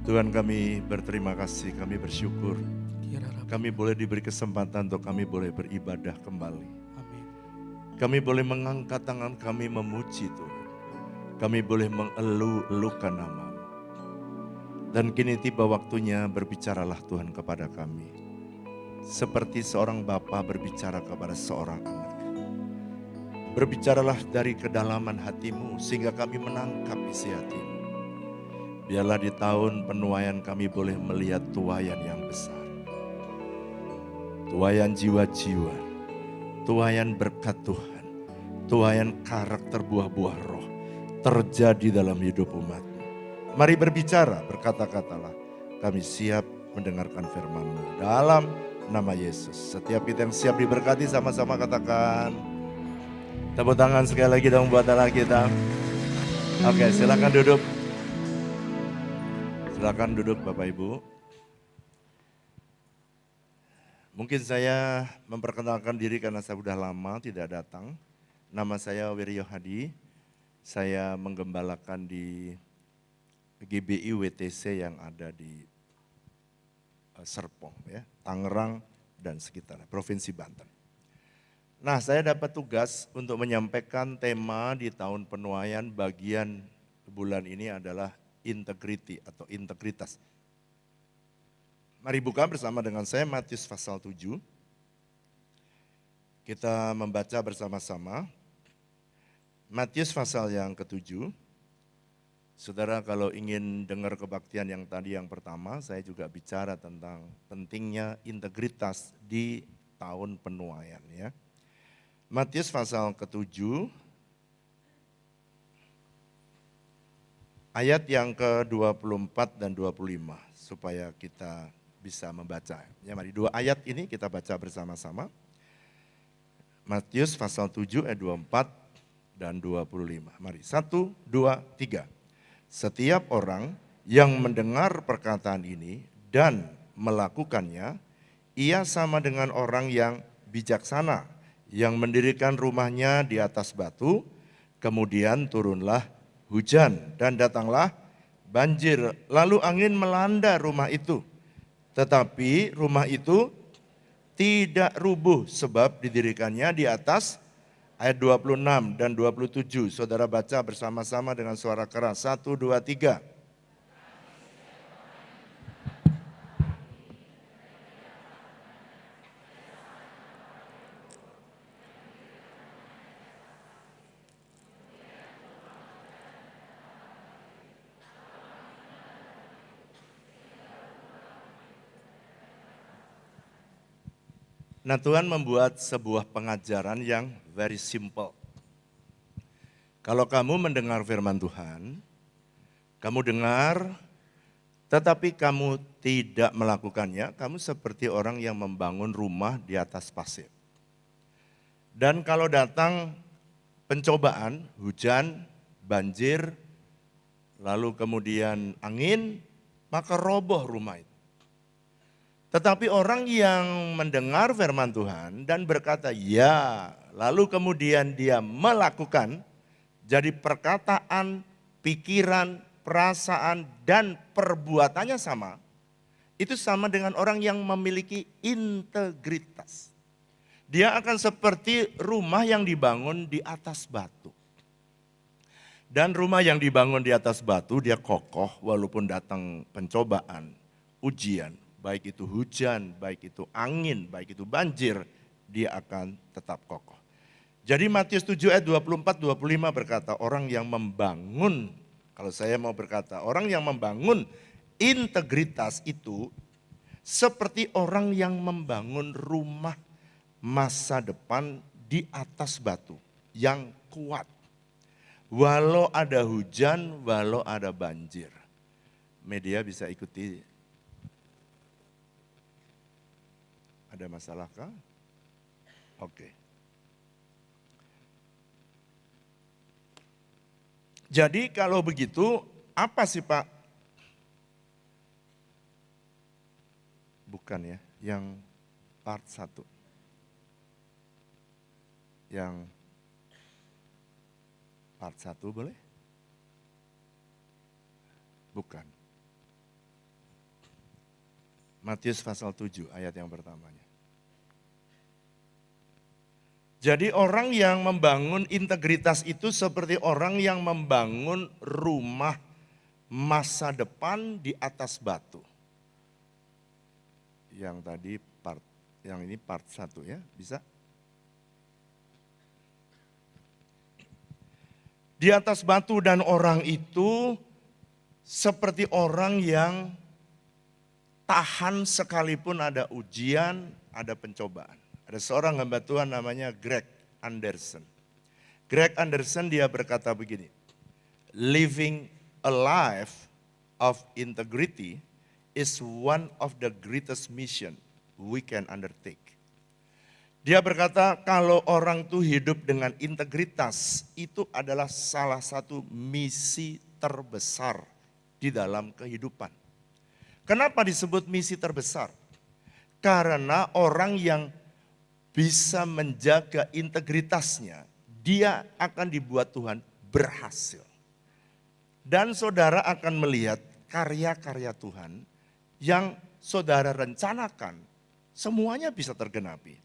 Tuhan, kami berterima kasih, kami bersyukur. Kami boleh diberi kesempatan untuk kami boleh beribadah kembali. Amin. Kami boleh mengangkat tangan kami memuji Tuhan. Kami boleh mengeluh-elukan nama-Mu. Dan kini tiba waktunya berbicaralah Tuhan kepada kami. Seperti seorang bapa berbicara kepada seorang anak. Berbicaralah dari kedalaman hati-Mu sehingga kami menangkap isi hati-Mu. Biarlah di tahun penuaian kami boleh melihat tuaian yang besar. Tuaian jiwa-jiwa, tuaian berkat Tuhan, tuaian karakter buah-buah roh terjadi dalam hidup umat-Mu. Mari berbicara, berkata-katalah. Kami siap mendengarkan firman-Mu dalam nama Yesus. Setiap kita yang siap diberkati sama-sama katakan. Tepuk tangan sekali lagi dong buat Allah kita. Oke, silakan duduk. Silakan duduk Bapak Ibu. Mungkin saya memperkenalkan diri karena saya sudah lama tidak datang. Nama saya Wiryo Hadi. Saya menggembalakan di GBI WTC yang ada di Serpong, ya, Tangerang dan sekitarnya, Provinsi Banten. Nah, saya dapat tugas untuk menyampaikan tema di tahun penuaian bagian bulan ini adalah integrity atau integritas. Mari buka bersama dengan saya Matius pasal 7. Kita membaca bersama-sama. Matius pasal yang ke-7. Saudara kalau ingin dengar kebaktian yang tadi yang pertama, saya juga bicara tentang pentingnya integritas di tahun penuaian, ya. Matius pasal ke-7 ayat yang ke-24 dan 25 supaya kita bisa membaca. Ya, mari dua ayat ini kita baca bersama-sama. Matius pasal 7 ayat 24 dan 25. Mari 1, 2, 3. Setiap orang yang mendengar perkataan ini dan melakukannya, ia sama dengan orang yang bijaksana yang mendirikan rumahnya di atas batu, kemudian turunlah hujan dan datanglah banjir, lalu angin melanda rumah itu. Tetapi rumah itu tidak rubuh sebab didirikannya di atas, ayat 26 dan 27. Saudara baca bersama-sama dengan suara keras. 1, 2, 3. Nah, Tuhan membuat sebuah pengajaran yang very simple. Kalau kamu mendengar firman Tuhan, kamu dengar tetapi kamu tidak melakukannya, kamu seperti orang yang membangun rumah di atas pasir. Dan kalau datang pencobaan, hujan, banjir, lalu kemudian angin, maka roboh rumah itu. Tetapi orang yang mendengar firman Tuhan dan berkata ya, lalu kemudian dia melakukan, jadi perkataan, pikiran, perasaan, dan perbuatannya sama, itu sama dengan orang yang memiliki integritas. Dia akan seperti rumah yang dibangun di atas batu. Dan rumah yang dibangun di atas batu dia kokoh walaupun datang pencobaan, ujian. Baik itu hujan, baik itu angin, baik itu banjir, dia akan tetap kokoh. Jadi Matius 7 ayat 24-25 berkata orang yang membangun, kalau saya mau berkata orang yang membangun integritas itu seperti orang yang membangun rumah masa depan di atas batu yang kuat. Walau ada hujan, walau ada banjir. Media bisa ikuti. Ada masalah kah? Oke. Jadi kalau begitu, apa sih Pak? Bukan ya, yang part 1. Yang part 1 boleh? Bukan. Matius pasal 7 ayat yang pertamanya. Jadi orang yang membangun integritas itu seperti orang yang membangun rumah masa depan di atas batu. Yang tadi yang ini part 1 ya, bisa? Di atas batu, dan orang itu seperti orang yang tahan sekalipun ada ujian, ada pencobaan. Ada seorang hamba Tuhan namanya Greg Anderson. Greg Anderson dia berkata begini, living a life of integrity is one of the greatest mission we can undertake. Dia berkata kalau orang itu hidup dengan integritas, itu adalah salah satu misi terbesar di dalam kehidupan. Kenapa disebut misi terbesar? Karena orang yang bisa menjaga integritasnya, dia akan dibuat Tuhan berhasil. Dan saudara akan melihat karya-karya Tuhan yang saudara rencanakan, semuanya bisa tergenapi.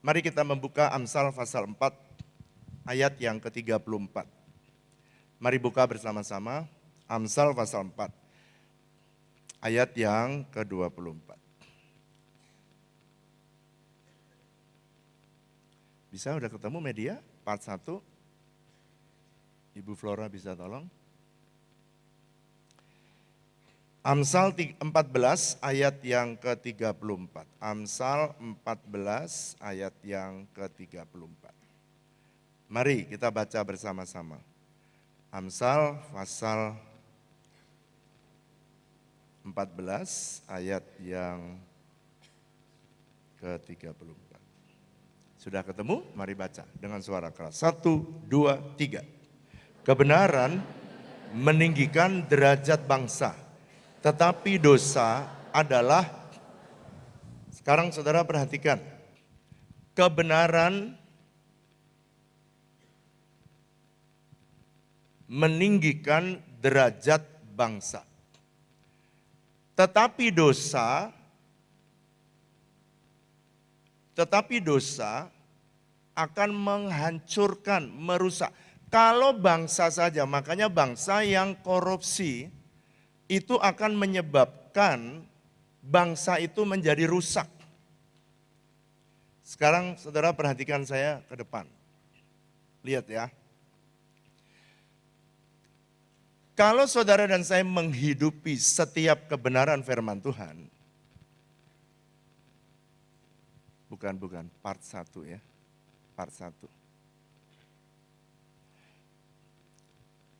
Mari kita membuka Amsal pasal 4 ayat yang ke-34. Mari buka bersama-sama Amsal pasal 4 ayat yang ke-24. Bisa udah ketemu media part 1? Ibu Flora bisa tolong? Amsal 14 ayat yang ke-34. Amsal 14 ayat yang ke-34. Mari kita baca bersama-sama. Amsal pasal 14 ayat yang ke-34. Sudah ketemu? Mari baca dengan suara keras. 1, 2, 3. Kebenaran meninggikan derajat bangsa, tetapi dosa adalah, sekarang saudara perhatikan, kebenaran meninggikan derajat bangsa. Tetapi dosa akan menghancurkan, merusak. Kalau bangsa saja, makanya bangsa yang korupsi itu akan menyebabkan bangsa itu menjadi rusak. Sekarang saudara perhatikan saya ke depan. Lihat ya. Kalau saudara dan saya menghidupi setiap kebenaran firman Tuhan, bukan, part 1 ya, part 1.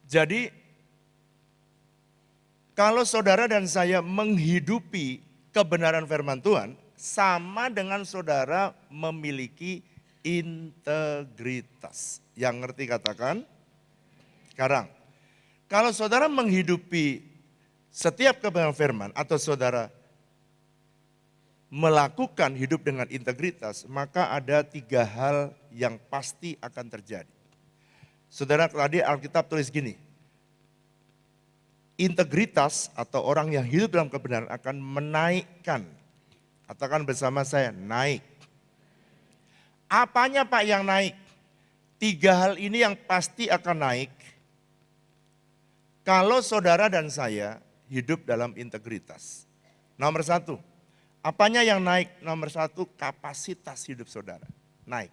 Jadi, kalau saudara dan saya menghidupi kebenaran firman Tuhan, sama dengan saudara memiliki integritas. Yang ngerti katakan? Sekarang, kalau saudara menghidupi setiap kebenaran firman atau saudara melakukan hidup dengan integritas, maka ada 3 hal yang pasti akan terjadi. Saudara, tadi Alkitab tulis gini, integritas atau orang yang hidup dalam kebenaran akan menaikkan. Katakan bersama saya, naik. Apanya Pak yang naik? 3 hal ini yang pasti akan naik kalau saudara dan saya hidup dalam integritas. Nomor 1, apanya yang naik? Nomor 1, kapasitas hidup saudara naik.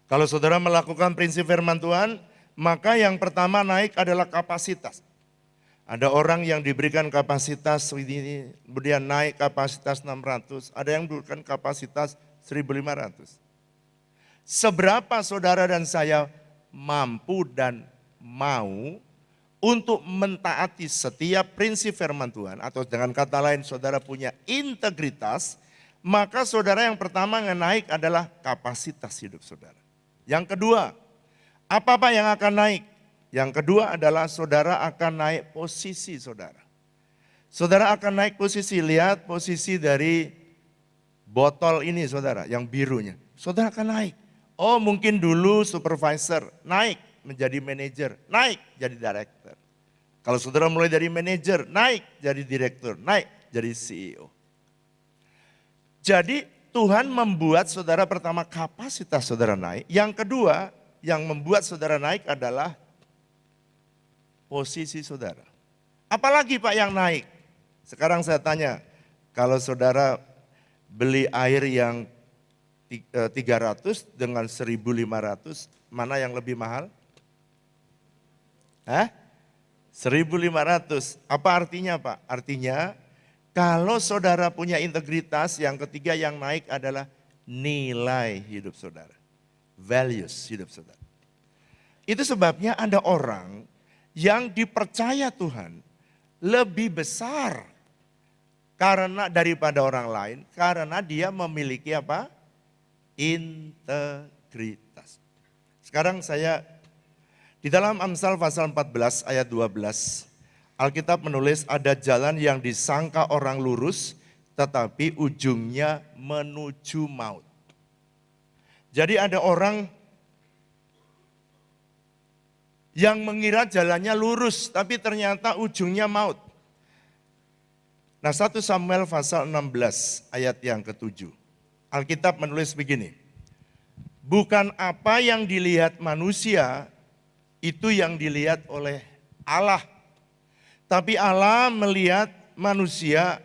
Kalau saudara melakukan prinsip firman Tuhan, maka yang pertama naik adalah kapasitas. Ada orang yang diberikan kapasitas ini, kemudian naik kapasitas 600, ada yang diberikan kapasitas 1.500. Seberapa saudara dan saya mampu dan mau untuk mentaati setiap prinsip firman Tuhan, atau dengan kata lain saudara punya integritas, maka saudara yang pertama yang naik adalah kapasitas hidup saudara. Yang kedua, apa yang akan naik? Yang kedua adalah saudara akan naik posisi saudara. Saudara akan naik posisi, lihat posisi dari botol ini saudara, yang birunya. Saudara akan naik. Oh mungkin dulu supervisor, naik menjadi manajer, naik jadi director. Kalau saudara mulai dari manajer, naik jadi direktur, naik jadi CEO. Jadi Tuhan membuat saudara pertama kapasitas saudara naik. Yang kedua yang membuat saudara naik adalah posisi saudara. Apalagi Pak yang naik? Sekarang saya tanya, kalau saudara beli air yang 300 dengan 1.500, mana yang lebih mahal? 1.500. Apa artinya Pak? Artinya kalau saudara punya integritas, yang ketiga yang naik adalah nilai hidup saudara. Values hidup saudara. Itu sebabnya ada orang yang dipercaya Tuhan lebih besar karena daripada orang lain, karena dia memiliki apa? Integritas. Sekarang saya di dalam Amsal pasal 14 ayat 12, Alkitab menulis ada jalan yang disangka orang lurus, tetapi ujungnya menuju maut. Jadi ada orang yang mengira jalannya lurus, tapi ternyata ujungnya maut. Nah 1 Samuel pasal 16 ayat yang ke-7. Alkitab menulis begini. Bukan apa yang dilihat manusia, itu yang dilihat oleh Allah. Tapi Allah melihat manusia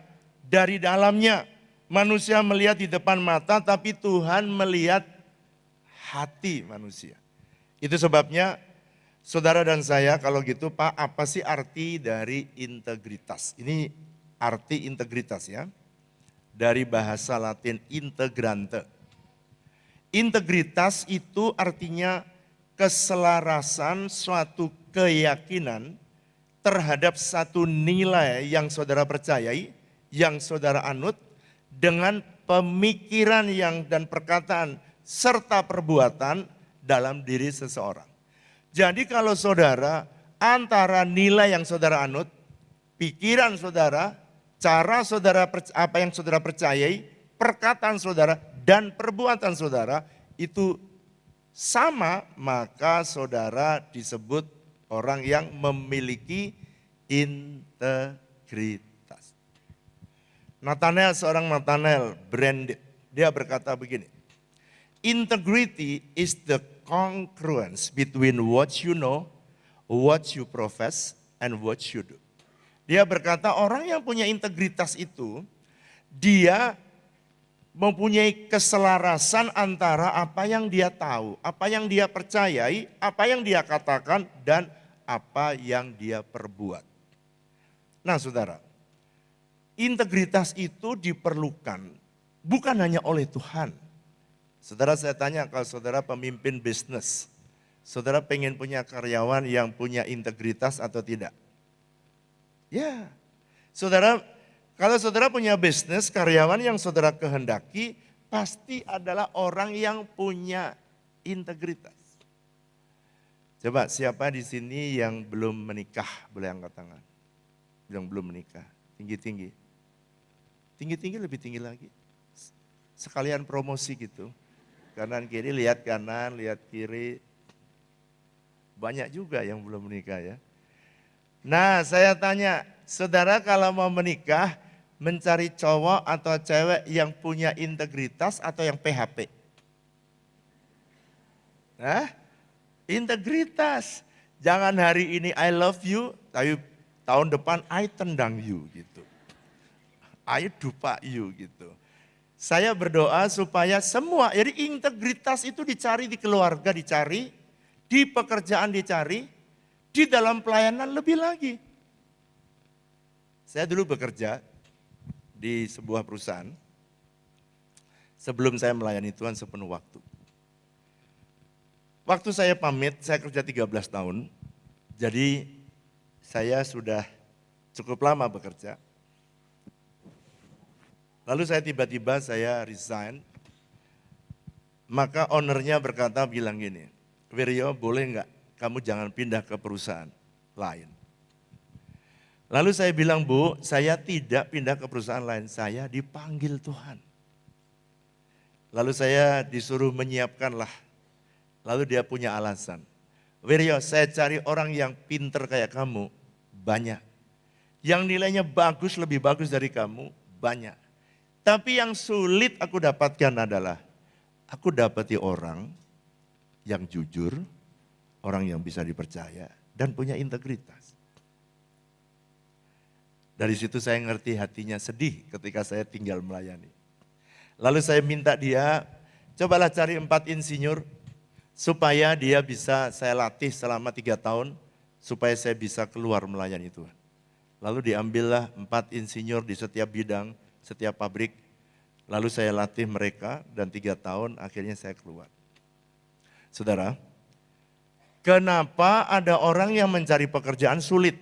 dari dalamnya. Manusia melihat di depan mata, tapi Tuhan melihat hati manusia. Itu sebabnya saudara dan saya kalau gitu Pak, apa sih arti dari integritas? Ini arti integritas ya, dari bahasa Latin integrante. Integritas itu artinya keselarasan suatu keyakinan terhadap satu nilai yang saudara percayai, yang saudara anut, dengan pemikiran dan perkataan serta perbuatan dalam diri seseorang. Jadi kalau saudara antara nilai yang saudara anut, pikiran saudara, cara saudara, apa yang saudara percayai, perkataan saudara, dan perbuatan saudara itu sama, maka saudara disebut orang yang memiliki integritas. Nathanael, seorang Nathanael branded, dia berkata begini, integrity is the congruence between what you know, what you profess, and what you do. Dia berkata orang yang punya integritas itu, dia mempunyai keselarasan antara apa yang dia tahu, apa yang dia percayai, apa yang dia katakan, dan apa yang dia perbuat. Nah saudara, integritas itu diperlukan bukan hanya oleh Tuhan. Saudara saya tanya, kalau saudara pemimpin bisnis, saudara pengen punya karyawan yang punya integritas atau tidak? Ya, saudara, kalau saudara punya bisnis, karyawan yang saudara kehendaki pasti adalah orang yang punya integritas. Coba siapa di sini yang belum menikah, boleh angkat tangan. Yang belum menikah, tinggi-tinggi. Tinggi-tinggi lebih tinggi lagi. Sekalian promosi gitu. Kanan kiri, lihat kanan, lihat kiri. Banyak juga yang belum menikah ya. Nah saya tanya, saudara kalau mau menikah, mencari cowok atau cewek yang punya integritas atau yang PHP? Integritas. Jangan hari ini I love you, tapi tahun depan I tendang you gitu. I dupa you gitu. Saya berdoa supaya semua, jadi integritas itu dicari di keluarga, dicari, di pekerjaan dicari, di dalam pelayanan lebih lagi. Saya dulu bekerja di sebuah perusahaan sebelum saya melayani Tuhan sepenuh waktu. Waktu saya pamit, saya kerja 13 tahun, jadi saya sudah cukup lama bekerja. Lalu saya tiba-tiba saya resign, maka ownernya berkata bilang gini, Wiryo boleh enggak kamu jangan pindah ke perusahaan lain. Lalu saya bilang, Bu, saya tidak pindah ke perusahaan lain, saya dipanggil Tuhan. Lalu saya disuruh menyiapkanlah, lalu dia punya alasan. Wiryo, saya cari orang yang pinter kayak kamu, banyak. yang nilainya bagus, lebih bagus dari kamu, banyak. Tapi yang sulit aku dapatkan adalah, aku dapati orang yang jujur, orang yang bisa dipercaya, dan punya integritas. Dari situ saya ngerti hatinya sedih ketika saya tinggal melayani. Lalu saya minta dia, cobalah cari 4 insinyur, supaya dia bisa saya latih selama 3 tahun, supaya saya bisa keluar melayani Tuhan. Lalu diambillah 4 insinyur di setiap bidang, setiap pabrik. Lalu saya latih mereka dan 3 tahun akhirnya saya keluar. Saudara, kenapa ada orang yang mencari pekerjaan sulit,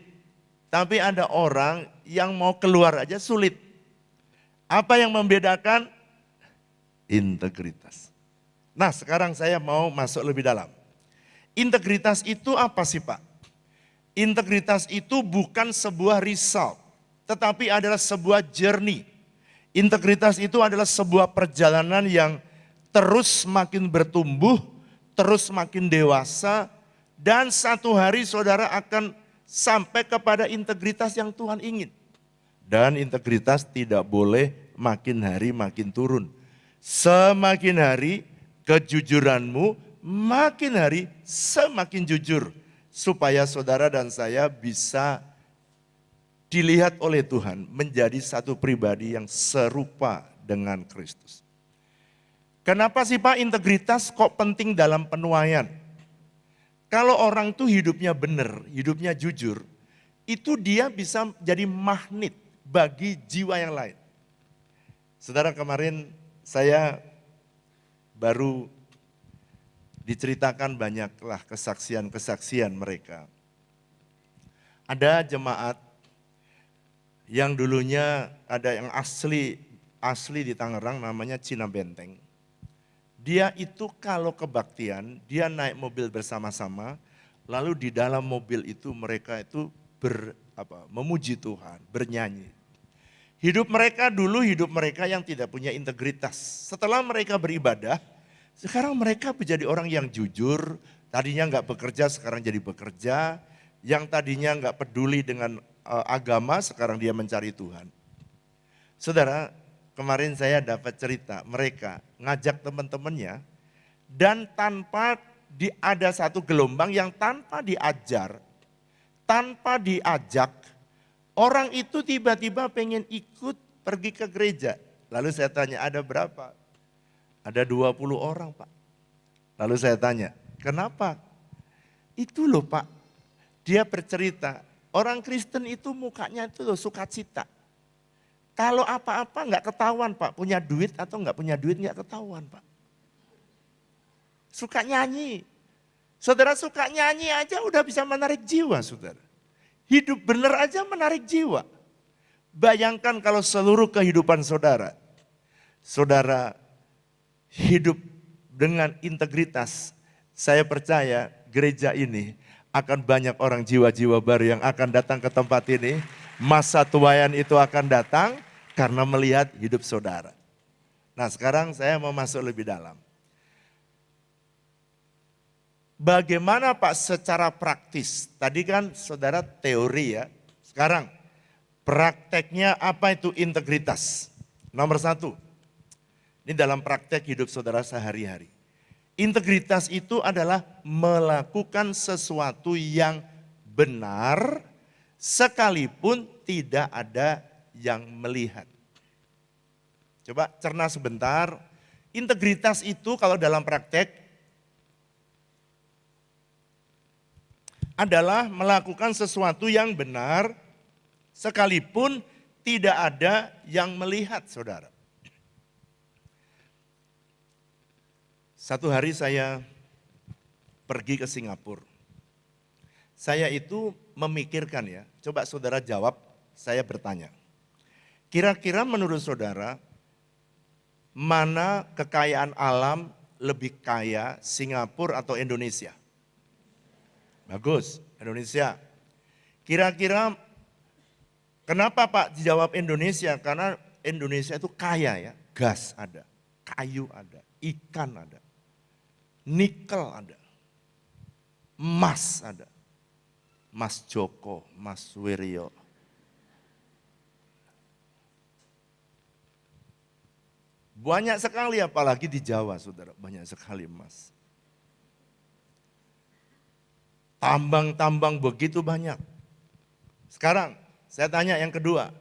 tapi ada orang yang mau keluar aja sulit? Apa yang membedakan? Integritas. Nah, sekarang saya mau masuk lebih dalam. Integritas itu apa sih, Pak? Integritas itu bukan sebuah result, tetapi adalah sebuah journey. Integritas itu adalah sebuah perjalanan yang terus makin bertumbuh, terus makin dewasa, dan satu hari saudara akan sampai kepada integritas yang Tuhan ingin. Dan integritas tidak boleh makin hari makin turun. Semakin hari kejujuranmu makin hari semakin jujur. Supaya saudara dan saya bisa dilihat oleh Tuhan menjadi satu pribadi yang serupa dengan Kristus. Kenapa sih Pak integritas kok penting dalam penuaian? Kalau orang itu hidupnya benar, hidupnya jujur, itu dia bisa jadi magnet bagi jiwa yang lain. Saudara, kemarin saya baru diceritakan banyaklah kesaksian-kesaksian mereka. Ada jemaat yang dulunya ada yang asli di Tangerang namanya Cina Benteng. Dia itu kalau kebaktian, dia naik mobil bersama-sama, lalu di dalam mobil itu mereka itu memuji Tuhan, bernyanyi. Hidup mereka dulu yang tidak punya integritas. Setelah mereka beribadah, sekarang mereka menjadi orang yang jujur, tadinya nggak bekerja sekarang jadi bekerja, yang tadinya nggak peduli dengan agama sekarang dia mencari Tuhan. Saudara, kemarin saya dapat cerita mereka ngajak teman-temannya dan tanpa ada satu gelombang yang tanpa diajar, tanpa diajak, orang itu tiba-tiba pengen ikut pergi ke gereja. Lalu saya tanya, ada berapa? Ada 20 orang Pak. Lalu saya tanya, kenapa? Itu loh Pak, dia bercerita, orang Kristen itu mukanya itu loh sukacita. Kalau apa-apa nggak ketahuan Pak, punya duit atau nggak punya duit nggak ketahuan Pak. Suka nyanyi. Saudara, suka nyanyi aja udah bisa menarik jiwa saudara. Hidup benar aja menarik jiwa. Bayangkan kalau seluruh kehidupan saudara, saudara hidup dengan integritas, saya percaya gereja ini akan banyak orang jiwa-jiwa baru yang akan datang ke tempat ini. Masa tuaian itu akan datang karena melihat hidup saudara. Nah, sekarang saya mau masuk lebih dalam. Bagaimana Pak secara praktis? Tadi kan saudara teori ya. Sekarang prakteknya apa itu integritas? Nomor 1. Ini dalam praktek hidup saudara sehari-hari. Integritas itu adalah melakukan sesuatu yang benar sekalipun tidak ada yang melihat. Coba cerna sebentar. Integritas itu kalau dalam praktek adalah melakukan sesuatu yang benar sekalipun tidak ada yang melihat saudara. Satu hari saya pergi ke Singapura. Saya itu memikirkan ya, coba saudara jawab, saya bertanya. Kira-kira menurut saudara, mana kekayaan alam lebih kaya, Singapura atau Indonesia? Bagus, Indonesia. Kira-kira kenapa Pak dijawab Indonesia? Karena Indonesia itu kaya ya, gas ada, kayu ada, ikan ada. Nikel ada, emas ada, Mas Joko, Mas Wiryo, Banyak sekali, apalagi di Jawa, saudara, banyak sekali emas. Tambang-tambang begitu banyak. Sekarang saya tanya yang kedua,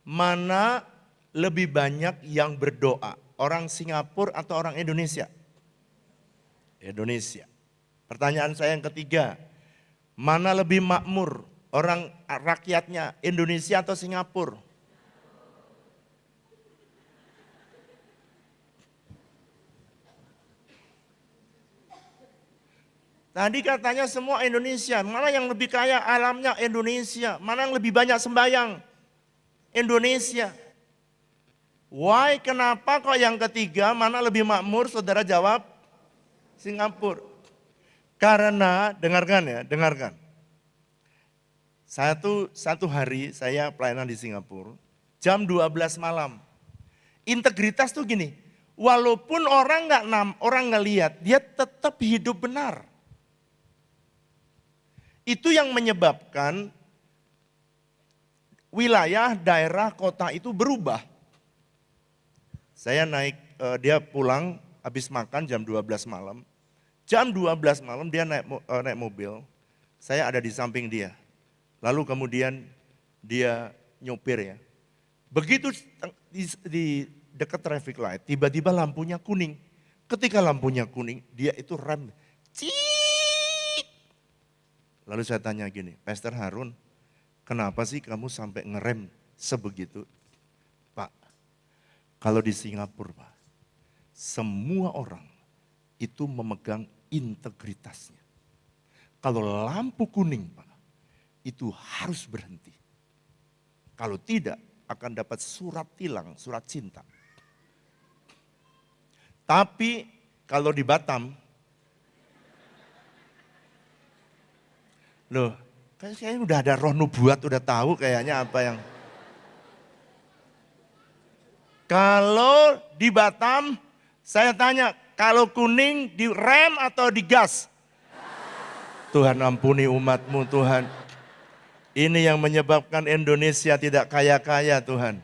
mana lebih banyak yang berdoa? Orang Singapura atau orang Indonesia? Indonesia. Pertanyaan saya yang ketiga, mana lebih makmur? Orang rakyatnya Indonesia atau Singapura? Tadi katanya semua Indonesia, mana yang lebih kaya alamnya Indonesia, mana yang lebih banyak sembahyang Indonesia. Why, kenapa kok yang ketiga mana lebih makmur? Saudara jawab Singapura. Karena, dengarkan ya, dengarkan. Satu hari saya pelayanan di Singapura, jam 12 malam. Integritas tuh gini, walaupun orang nggak lihat, dia tetap hidup benar. Itu yang menyebabkan wilayah, daerah, kota itu berubah. Saya dia pulang habis makan jam 12 malam. Jam 12 malam dia naik mobil, saya ada di samping dia. Lalu kemudian dia nyopir ya. Begitu di dekat traffic light, tiba-tiba lampunya kuning. Ketika lampunya kuning, dia itu rem. Lalu saya tanya gini, Pastor Harun, kenapa sih kamu sampai ngerem sebegitu? Pak, kalau di Singapura, Pak, semua orang itu memegang integritasnya. Kalau lampu kuning, Pak, itu harus berhenti. Kalau tidak, akan dapat surat tilang, surat cinta. Tapi kalau di Batam, loh, kayaknya udah ada roh nubuat, udah tahu kayaknya apa yang. Kalau di Batam, saya tanya, kalau kuning di rem atau di gas? Tuhan ampuni umatmu Tuhan. Ini yang menyebabkan Indonesia tidak kaya-kaya Tuhan.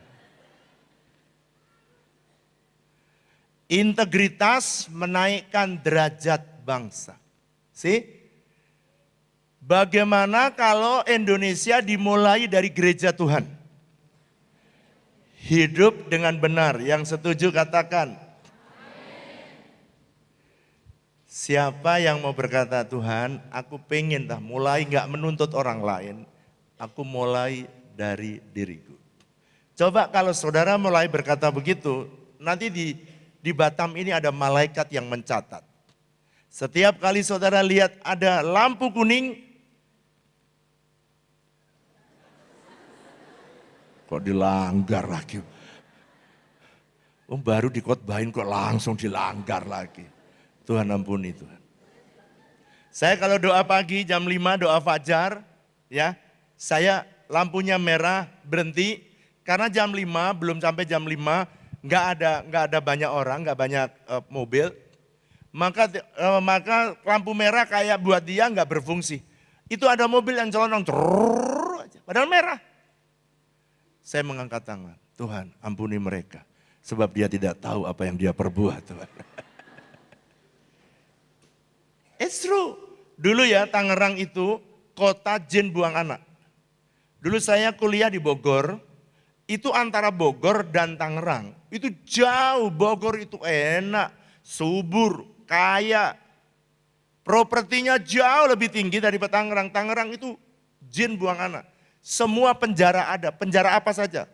Integritas menaikkan derajat bangsa. See? Bagaimana kalau Indonesia dimulai dari gereja Tuhan? Hidup dengan benar, yang setuju katakan. Siapa yang mau berkata, Tuhan, aku pengen mulai gak menuntut orang lain, aku mulai dari diriku. Coba kalau saudara mulai berkata begitu, nanti di Batam ini ada malaikat yang mencatat. Setiap kali saudara lihat ada lampu kuning, kok dilanggar lagi. Baru dikotbahin kok langsung dilanggar lagi. Tuhan ampuni Tuhan. Saya kalau doa pagi jam 5 doa fajar, ya, saya lampunya merah berhenti karena jam 5 belum sampai jam 5 nggak ada banyak orang, nggak banyak mobil. Maka lampu merah kayak buat dia nggak berfungsi. Itu ada mobil yang celonong, padahal merah. Saya mengangkat tangan, Tuhan ampuni mereka. Sebab dia tidak tahu apa yang dia perbuat Tuhan. It's true. Dulu ya Tangerang itu kota jin buang anak. Dulu saya kuliah di Bogor, itu antara Bogor dan Tangerang. Itu jauh, Bogor itu enak, subur, kaya. Propertinya jauh lebih tinggi daripada Tangerang. Tangerang itu jin buang anak. Semua penjara ada, penjara apa saja.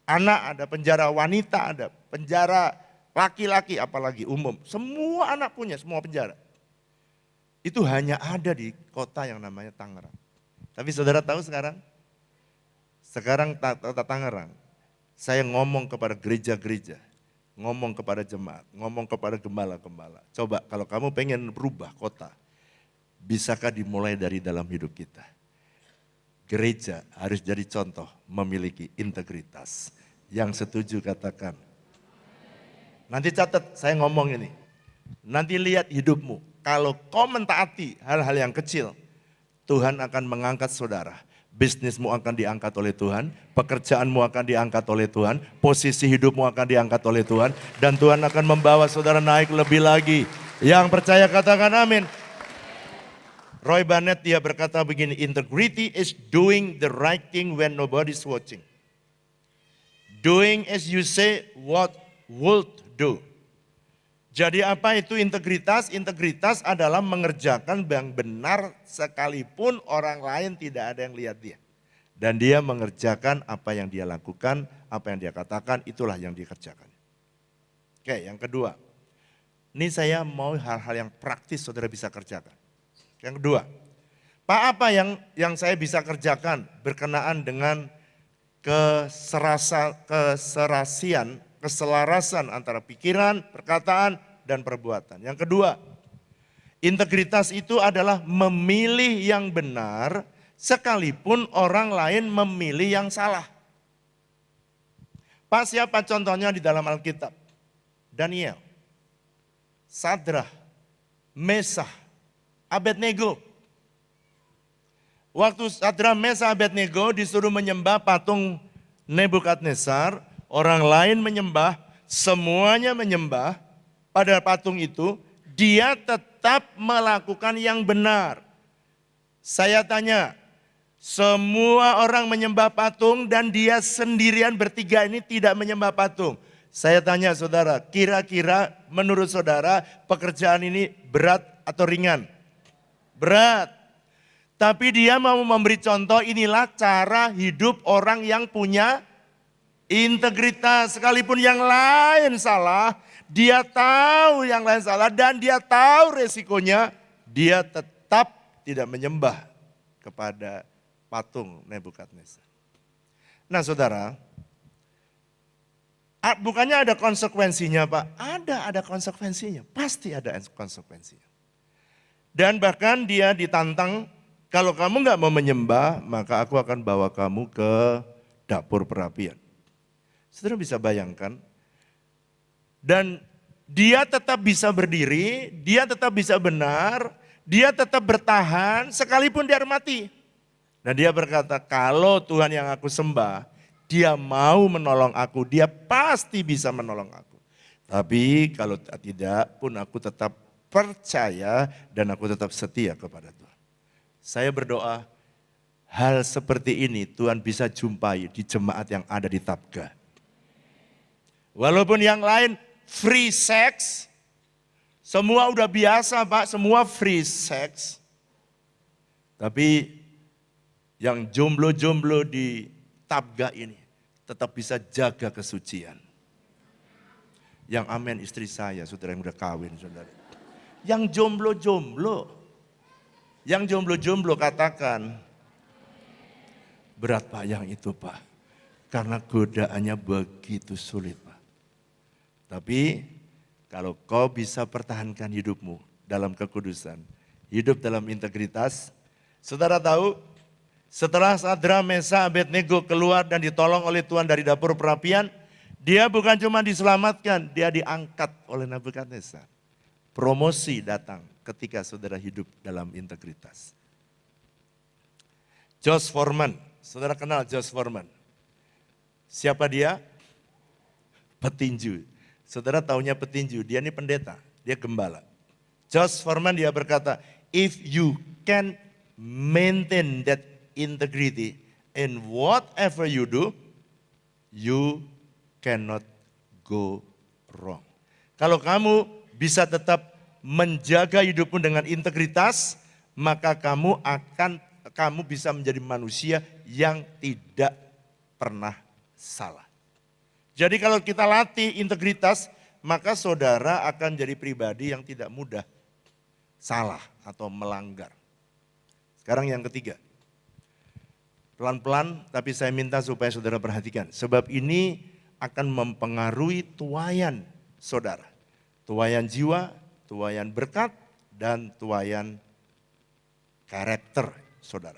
Anak ada, penjara wanita ada, penjara laki-laki apalagi umum. Semua anak punya, semua penjara. Itu hanya ada di kota yang namanya Tangerang. Tapi saudara tahu sekarang? Sekarang Tangerang, saya ngomong kepada gereja-gereja, ngomong kepada jemaat, ngomong kepada gembala-gembala. Coba kalau kamu pengen berubah kota, bisakah dimulai dari dalam hidup kita? Gereja harus jadi contoh memiliki integritas. Yang setuju katakan. Nanti catat saya ngomong ini. Nanti lihat hidupmu. Kalau kau mentaati hal-hal yang kecil, Tuhan akan mengangkat saudara. bisnismu akan diangkat oleh Tuhan, pekerjaanmu akan diangkat oleh Tuhan, posisi hidupmu akan diangkat oleh Tuhan, dan Tuhan akan membawa saudara naik lebih lagi. Yang percaya katakan amin. Roy Barnett dia berkata begini, integrity is doing the right thing when nobody's watching. Doing as you say what would do. Jadi apa itu integritas? Integritas adalah mengerjakan yang benar sekalipun orang lain tidak ada yang lihat dia. Dan dia mengerjakan apa yang dia lakukan, apa yang dia katakan, itulah yang dikerjakan. Oke, yang kedua. Ini saya mau hal-hal yang praktis saudara bisa kerjakan. Yang kedua, Pak, apa yang saya bisa kerjakan berkenaan dengan keselarasan antara pikiran, perkataan, dan perbuatan. Yang kedua, integritas itu adalah memilih yang benar sekalipun orang lain memilih yang salah. Pak, siapa contohnya di dalam Alkitab? Daniel, Sadrah, Mesah, Abednego. Waktu Sadrah, Mesah, Abednego disuruh menyembah patung Nebukadnezar, orang lain menyembah, semuanya menyembah pada patung itu, dia tetap melakukan yang benar. Saya tanya, semua orang menyembah patung dan dia sendirian bertiga ini tidak menyembah patung. Saya tanya saudara, kira-kira menurut saudara pekerjaan ini berat atau ringan? Berat. Tapi dia mau memberi contoh, inilah cara hidup orang yang punya integritas. Sekalipun yang lain salah, dia tahu yang lain salah dan dia tahu resikonya, dia tetap tidak menyembah kepada patung Nebukadnezar. Nah saudara, bukannya ada konsekuensinya Pak? Ada konsekuensinya, pasti ada konsekuensinya. Dan bahkan dia ditantang, kalau kamu nggak mau menyembah, maka aku akan bawa kamu ke dapur perapian. Saudara bisa bayangkan, dan dia tetap bisa berdiri, dia tetap bisa benar, dia tetap bertahan sekalipun dia mati. Dan dia berkata, kalau Tuhan yang aku sembah, dia mau menolong aku, dia pasti bisa menolong aku. Tapi kalau tidak pun aku tetap percaya dan aku tetap setia kepada Tuhan. Saya berdoa, hal seperti ini Tuhan bisa jumpai di jemaat yang ada di Tabga. Walaupun yang lain free sex, semua udah biasa Pak, semua free sex. Tapi yang jomblo-jomblo di Tabga ini tetap bisa jaga kesucian. Yang amin istri saya, saudara yang udah kawin saudara. Yang jomblo katakan, berat Pak yang itu Pak, karena godaannya begitu sulit Pak. Tapi kalau kau bisa pertahankan hidupmu dalam kekudusan, hidup dalam integritas, saudara tahu setelah Sadrah, Mesah, Abednego keluar dan ditolong oleh Tuhan dari dapur perapian, dia bukan cuma diselamatkan, dia diangkat oleh Nebukadnezar. Promosi datang ketika saudara hidup dalam integritas. Josh Foreman, saudara kenal Josh Foreman? Siapa dia? Petinju. Saudara taunya petinju, dia ini pendeta, dia gembala. Josh Foreman dia berkata, if you can maintain that integrity in whatever you do, you cannot go wrong. Kalau kamu bisa tetap menjaga hidupmu dengan integritas, maka kamu bisa menjadi manusia yang tidak pernah salah. Jadi kalau kita latih integritas, maka saudara akan jadi pribadi yang tidak mudah salah atau melanggar. Sekarang yang ketiga. Pelan-pelan tapi saya minta supaya saudara perhatikan. Sebab ini akan mempengaruhi tuaian saudara. Tuaian jiwa, tuaian berkat, dan tuaian karakter saudara.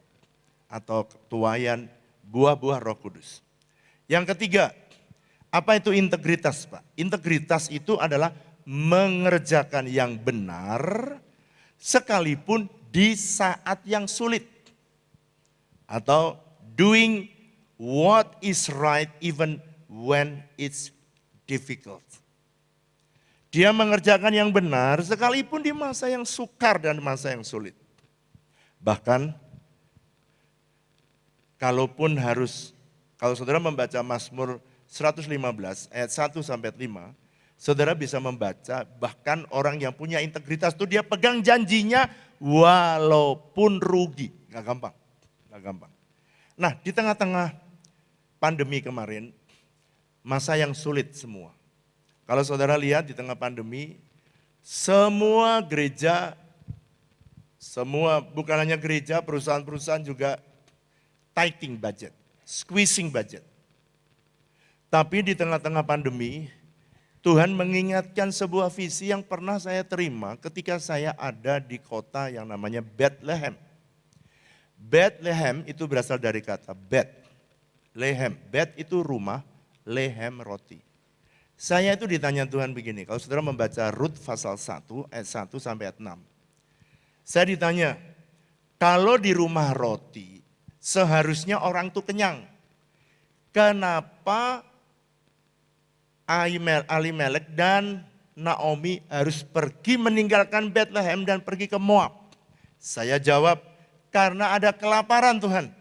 Atau tuaian buah-buah Roh Kudus. Yang ketiga, apa itu integritas Pak? Integritas itu adalah mengerjakan yang benar sekalipun di saat yang sulit. Atau doing what is right even when it's difficult. Dia mengerjakan yang benar sekalipun di masa yang sukar dan masa yang sulit. Bahkan kalau saudara membaca Mazmur 115 ayat 1 sampai 5, saudara bisa membaca bahkan orang yang punya integritas itu dia pegang janjinya walaupun rugi. Gak gampang. Nah, di tengah-tengah pandemi kemarin, masa yang sulit semua. Kalau saudara lihat di tengah pandemi, semua gereja, bukan hanya gereja, perusahaan-perusahaan juga tightening budget, squeezing budget. Tapi di tengah-tengah pandemi, Tuhan mengingatkan sebuah visi yang pernah saya terima ketika saya ada di kota yang namanya Bethlehem. Bethlehem itu berasal dari kata Bet, lehem. Bet itu rumah, lehem roti. Saya itu ditanya Tuhan begini, kalau saudara membaca Rut pasal 1 ayat 1 sampai ayat 6. Saya ditanya, kalau di rumah roti seharusnya orang itu kenyang. Kenapa Alimelek dan Naomi harus pergi meninggalkan Bethlehem dan pergi ke Moab? Saya jawab, karena ada kelaparan Tuhan.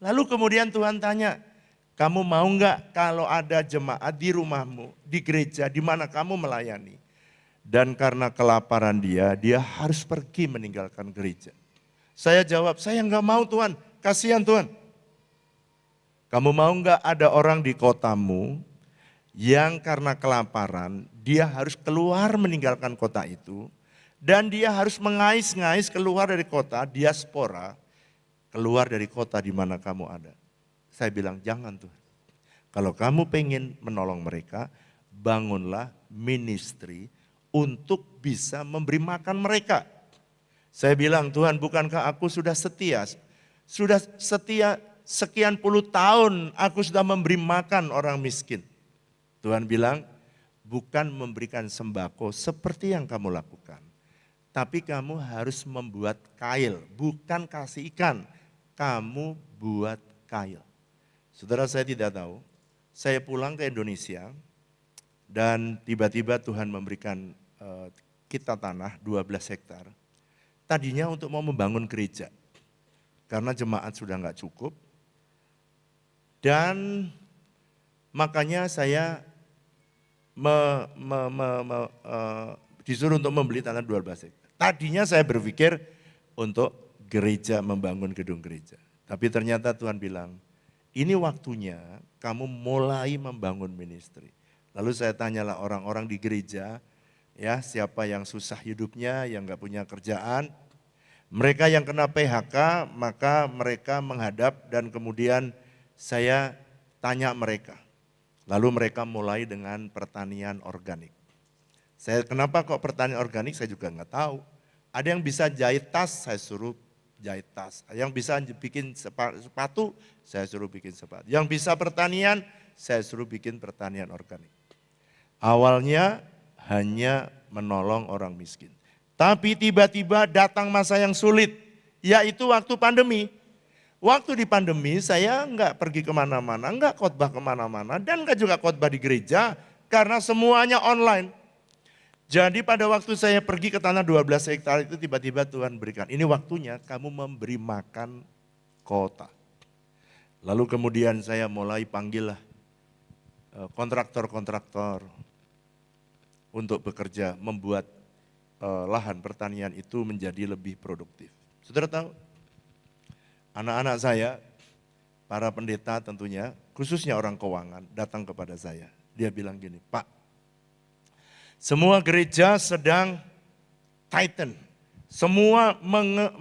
Lalu kemudian Tuhan tanya, kamu mau enggak kalau ada jemaat di rumahmu, di gereja, di mana kamu melayani. Dan karena kelaparan dia harus pergi meninggalkan gereja. Saya jawab, saya enggak mau Tuhan, kasihan Tuhan. Kamu mau enggak ada orang di kotamu yang karena kelaparan, dia harus keluar meninggalkan kota itu. Dan dia harus mengais-ngais keluar dari kota, diaspora, keluar dari kota di mana kamu ada. Saya bilang, jangan Tuhan. Kalau kamu pengen menolong mereka, bangunlah ministry untuk bisa memberi makan mereka. Saya bilang, Tuhan bukankah aku sudah setia sekian puluh tahun aku sudah memberi makan orang miskin. Tuhan bilang, bukan memberikan sembako seperti yang kamu lakukan. Tapi kamu harus membuat kail, bukan kasih ikan. Kamu buat kail. Saudara, saya tidak tahu, saya pulang ke Indonesia dan tiba-tiba Tuhan memberikan kita tanah 12 hektar. Tadinya untuk mau membangun gereja, karena jemaat sudah enggak cukup. Dan makanya saya disuruh untuk membeli tanah 12 hektar. Tadinya saya berpikir untuk gereja, membangun gedung gereja. Tapi ternyata Tuhan bilang, ini waktunya kamu mulai membangun ministry. Lalu saya tanyalah orang-orang di gereja, ya siapa yang susah hidupnya, yang gak punya kerjaan. Mereka yang kena PHK, maka mereka menghadap dan kemudian saya tanya mereka. Lalu mereka mulai dengan pertanian organik. Kenapa kok pertanian organik saya juga nggak tahu. Ada yang bisa jahit tas, saya suruh jahit tas. Yang bisa bikin sepatu, saya suruh bikin sepatu. Yang bisa pertanian, saya suruh bikin pertanian organik. Awalnya hanya menolong orang miskin. Tapi tiba-tiba datang masa yang sulit, yaitu waktu pandemi. Waktu di pandemi saya nggak pergi kemana-mana, nggak khotbah kemana-mana, dan nggak juga khotbah di gereja, karena semuanya online. Jadi pada waktu saya pergi ke tanah 12 hektar itu tiba-tiba Tuhan berikan, ini waktunya kamu memberi makan kota. Lalu kemudian saya mulai panggil kontraktor-kontraktor untuk bekerja, membuat lahan pertanian itu menjadi lebih produktif. Saudara tahu, anak-anak saya, para pendeta tentunya, khususnya orang keuangan, datang kepada saya. Dia bilang gini, Pak, semua gereja sedang tighten, semua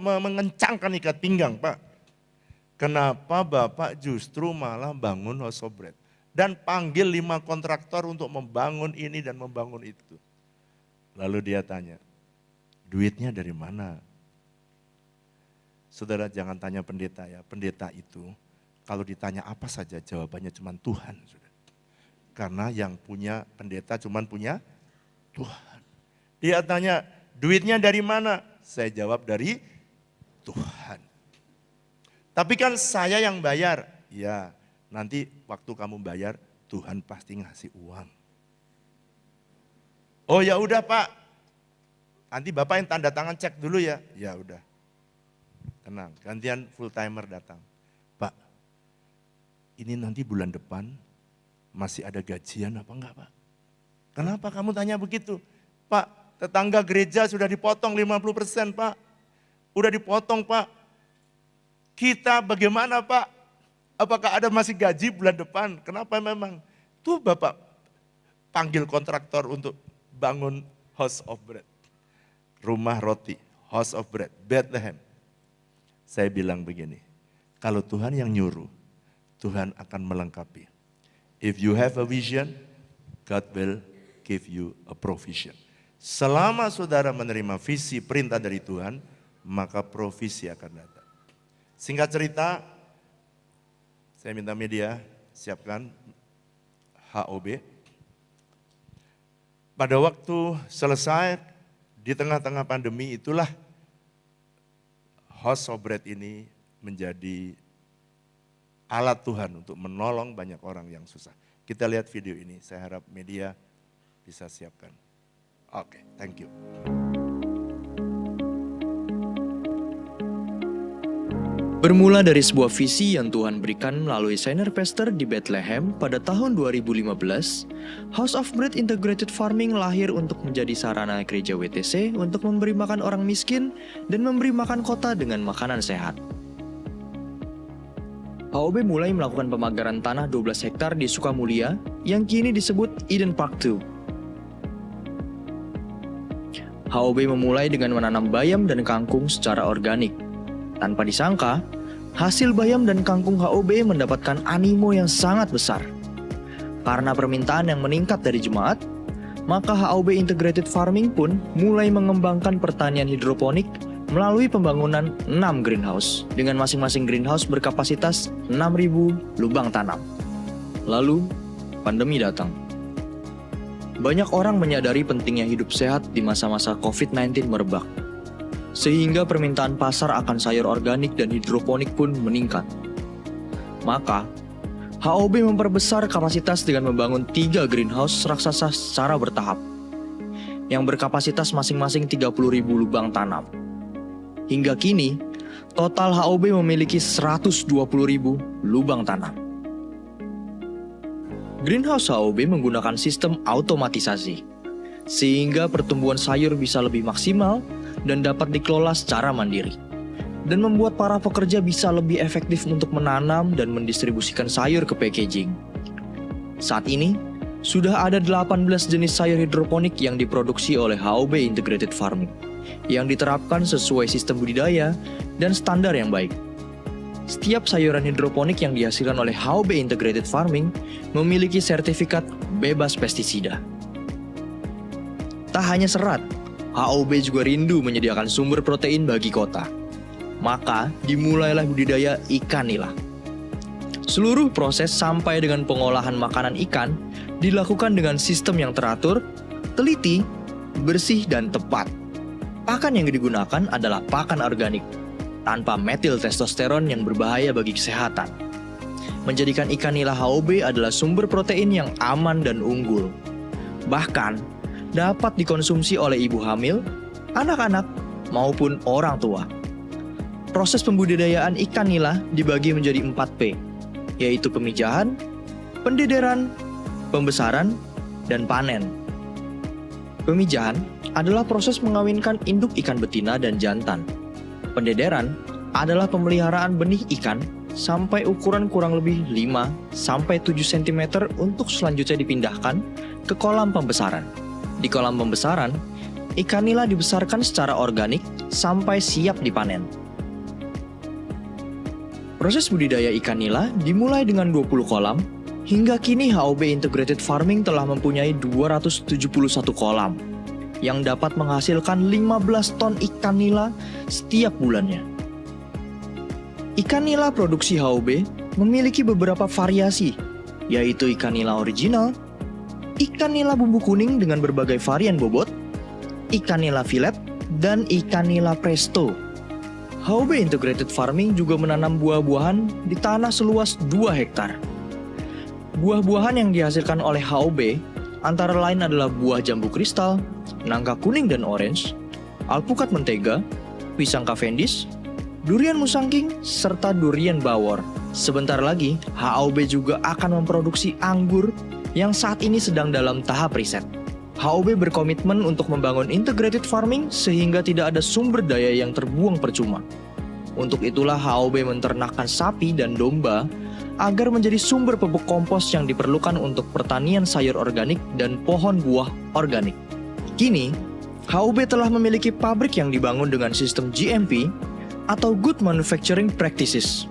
mengencangkan ikat pinggang, Pak. Kenapa Bapak justru malah bangun house of bread? Dan panggil 5 kontraktor untuk membangun ini dan membangun itu. Lalu dia tanya, duitnya dari mana? Saudara jangan tanya pendeta ya, pendeta itu kalau ditanya apa saja jawabannya cuma Tuhan. Karena yang punya pendeta cuma punya Tuhan. Dia tanya, duitnya dari mana? Saya jawab dari Tuhan. Tapi kan saya yang bayar. Ya, nanti waktu kamu bayar, Tuhan pasti ngasih uang. Oh ya udah Pak, nanti Bapak yang tanda tangan cek dulu ya. Ya udah, tenang, gantian full timer datang. Pak, ini nanti bulan depan masih ada gajian apa enggak Pak? Kenapa kamu tanya begitu? Pak, tetangga gereja sudah dipotong 50% Pak. Udah dipotong Pak. Kita bagaimana Pak? Apakah ada masih gaji bulan depan? Kenapa memang? Tuh Bapak panggil kontraktor untuk bangun House of Bread. Rumah roti, House of Bread, Bethlehem. Saya bilang begini, kalau Tuhan yang nyuruh, Tuhan akan melengkapi. If you have a vision, God will give you a provision. Selama saudara menerima visi perintah dari Tuhan, maka provisi akan datang. Singkat cerita, saya minta media siapkan HOB. Pada waktu selesai di tengah-tengah pandemi itulah House of Bread ini menjadi alat Tuhan untuk menolong banyak orang yang susah. Kita lihat video ini, saya harap media bisa siapkan. Oke, thank you. Bermula dari sebuah visi yang Tuhan berikan melalui senior pastor di Bethlehem pada tahun 2015, House of Bread Integrated Farming lahir untuk menjadi sarana gereja WTC untuk memberi makan orang miskin dan memberi makan kota dengan makanan sehat. HOB mulai melakukan pemagaran tanah 12 hektar di Sukamulia yang kini disebut Eden Park 2. HOB memulai dengan menanam bayam dan kangkung secara organik. Tanpa disangka, hasil bayam dan kangkung HOB mendapatkan animo yang sangat besar. Karena permintaan yang meningkat dari jemaat, maka HOB Integrated Farming pun mulai mengembangkan pertanian hidroponik melalui pembangunan 6 greenhouse dengan masing-masing greenhouse berkapasitas 6.000 lubang tanam. Lalu, pandemi datang. Banyak orang menyadari pentingnya hidup sehat di masa-masa COVID-19 merebak. Sehingga permintaan pasar akan sayur organik dan hidroponik pun meningkat. Maka, HOB memperbesar kapasitas dengan membangun 3 greenhouse raksasa secara bertahap, yang berkapasitas masing-masing 30.000 lubang tanam. Hingga kini, total HOB memiliki 120.000 lubang tanam. Greenhouse HOB menggunakan sistem automatisasi, sehingga pertumbuhan sayur bisa lebih maksimal dan dapat dikelola secara mandiri, dan membuat para pekerja bisa lebih efektif untuk menanam dan mendistribusikan sayur ke packaging. Saat ini, sudah ada 18 jenis sayur hidroponik yang diproduksi oleh HOB Integrated Farming, yang diterapkan sesuai sistem budidaya dan standar yang baik. Setiap sayuran hidroponik yang dihasilkan oleh HOB Integrated Farming memiliki sertifikat bebas pestisida. Tak hanya serat, HOB juga rindu menyediakan sumber protein bagi kota. Maka dimulailah budidaya ikan nila. Seluruh proses sampai dengan pengolahan makanan ikan dilakukan dengan sistem yang teratur, teliti, bersih, dan tepat. Pakan yang digunakan adalah pakan organik, tanpa metil testosteron yang berbahaya bagi kesehatan. Menjadikan ikan nila HOB adalah sumber protein yang aman dan unggul. Bahkan, dapat dikonsumsi oleh ibu hamil, anak-anak, maupun orang tua. Proses pembudidayaan ikan nila dibagi menjadi 4P, yaitu pemijahan, pendederan, pembesaran, dan panen. Pemijahan adalah proses mengawinkan induk ikan betina dan jantan. Pendederan adalah pemeliharaan benih ikan sampai ukuran kurang lebih 5-7 cm untuk selanjutnya dipindahkan ke kolam pembesaran. Di kolam pembesaran, ikan nila dibesarkan secara organik sampai siap dipanen. Proses budidaya ikan nila dimulai dengan 20 kolam, hingga kini HOB Integrated Farming telah mempunyai 271 kolam, yang dapat menghasilkan 15 ton ikan nila setiap bulannya. Ikan nila produksi HOB memiliki beberapa variasi, yaitu ikan nila original, ikan nila bumbu kuning dengan berbagai varian bobot, ikan nila filet, dan ikan nila presto. HOB Integrated Farming juga menanam buah-buahan di tanah seluas 2 hektar. Buah-buahan yang dihasilkan oleh HOB antara lain adalah buah jambu kristal, nangka kuning dan orange, alpukat mentega, pisang Cavendish, durian musangking, serta durian bawor. Sebentar lagi, HOB juga akan memproduksi anggur yang saat ini sedang dalam tahap riset. HOB berkomitmen untuk membangun integrated farming sehingga tidak ada sumber daya yang terbuang percuma. Untuk itulah HOB menternakkan sapi dan domba agar menjadi sumber pupuk kompos yang diperlukan untuk pertanian sayur organik dan pohon buah organik. Kini, HOB telah memiliki pabrik yang dibangun dengan sistem GMP atau Good Manufacturing Practices.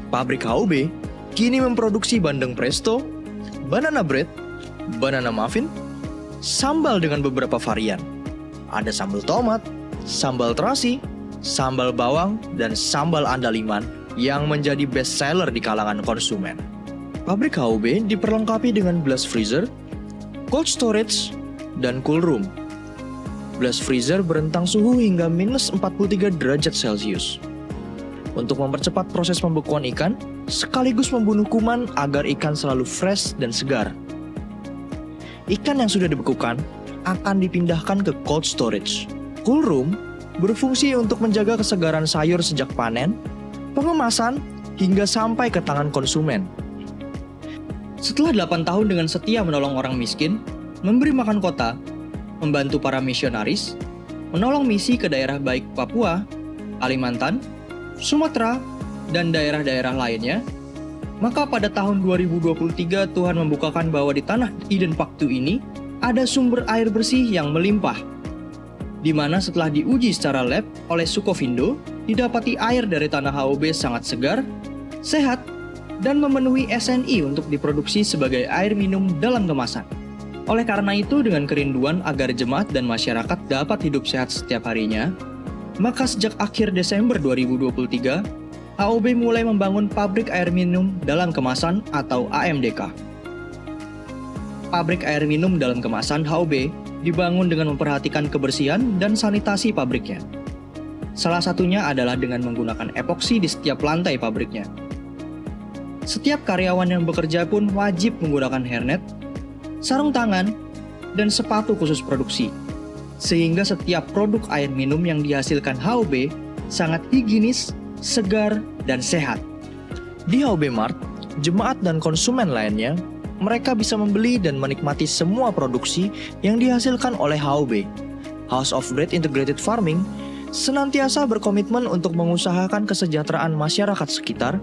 Pabrik HOB kini memproduksi bandeng presto, banana bread, banana muffin, sambal dengan beberapa varian. Ada sambal tomat, sambal terasi, sambal bawang, dan sambal andaliman yang menjadi best seller di kalangan konsumen. Pabrik HOB diperlengkapi dengan blast freezer, cold storage, dan cool room. Blast freezer berentang suhu hingga minus 43 derajat Celcius. Untuk mempercepat proses pembekuan ikan, sekaligus membunuh kuman agar ikan selalu fresh dan segar. Ikan yang sudah dibekukan akan dipindahkan ke cold storage. Cool room berfungsi untuk menjaga kesegaran sayur sejak panen, pengemasan, hingga sampai ke tangan konsumen. Setelah 8 tahun dengan setia menolong orang miskin, memberi makan kota, membantu para misionaris, menolong misi ke daerah baik Papua, Kalimantan, Sumatera, dan daerah-daerah lainnya, maka pada tahun 2023 Tuhan membukakan bahwa di tanah Eden Paktu ini ada sumber air bersih yang melimpah, di mana setelah diuji secara lab oleh Sukovindo, didapati air dari tanah HOB sangat segar, sehat, dan memenuhi SNI untuk diproduksi sebagai air minum dalam kemasan. Oleh karena itu, dengan kerinduan agar jemaat dan masyarakat dapat hidup sehat setiap harinya, maka sejak akhir Desember 2023, HOB mulai membangun pabrik air minum dalam kemasan atau AMDK. Pabrik air minum dalam kemasan HOB dibangun dengan memperhatikan kebersihan dan sanitasi pabriknya. Salah satunya adalah dengan menggunakan epoksi di setiap lantai pabriknya. Setiap karyawan yang bekerja pun wajib menggunakan hairnet, sarung tangan, dan sepatu khusus produksi. Sehingga setiap produk air minum yang dihasilkan HOB sangat higienis, segar, dan sehat. Di HOB Mart, jemaat dan konsumen lainnya, mereka bisa membeli dan menikmati semua produksi yang dihasilkan oleh HOB. House of Bread Integrated Farming senantiasa berkomitmen untuk mengusahakan kesejahteraan masyarakat sekitar,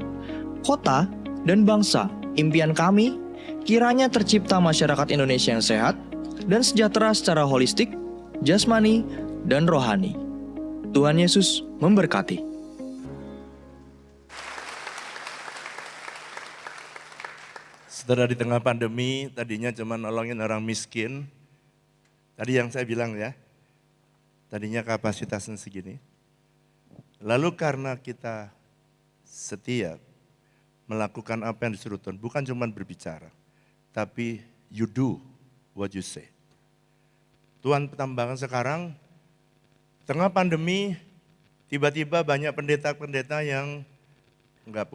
kota, dan bangsa. Impian kami, kiranya tercipta masyarakat Indonesia yang sehat dan sejahtera secara holistik, jasmani, dan rohani. Tuhan Yesus memberkati. Saudara, di tengah pandemi, tadinya cuma nolongin orang miskin. Tadi yang saya bilang ya, tadinya kapasitasnya segini. Lalu karena kita setia melakukan apa yang disuruh Tuhan, bukan cuma berbicara, tapi you do what you say. Tuhan pertambangan sekarang, tengah pandemi, tiba-tiba banyak pendeta-pendeta yang nggak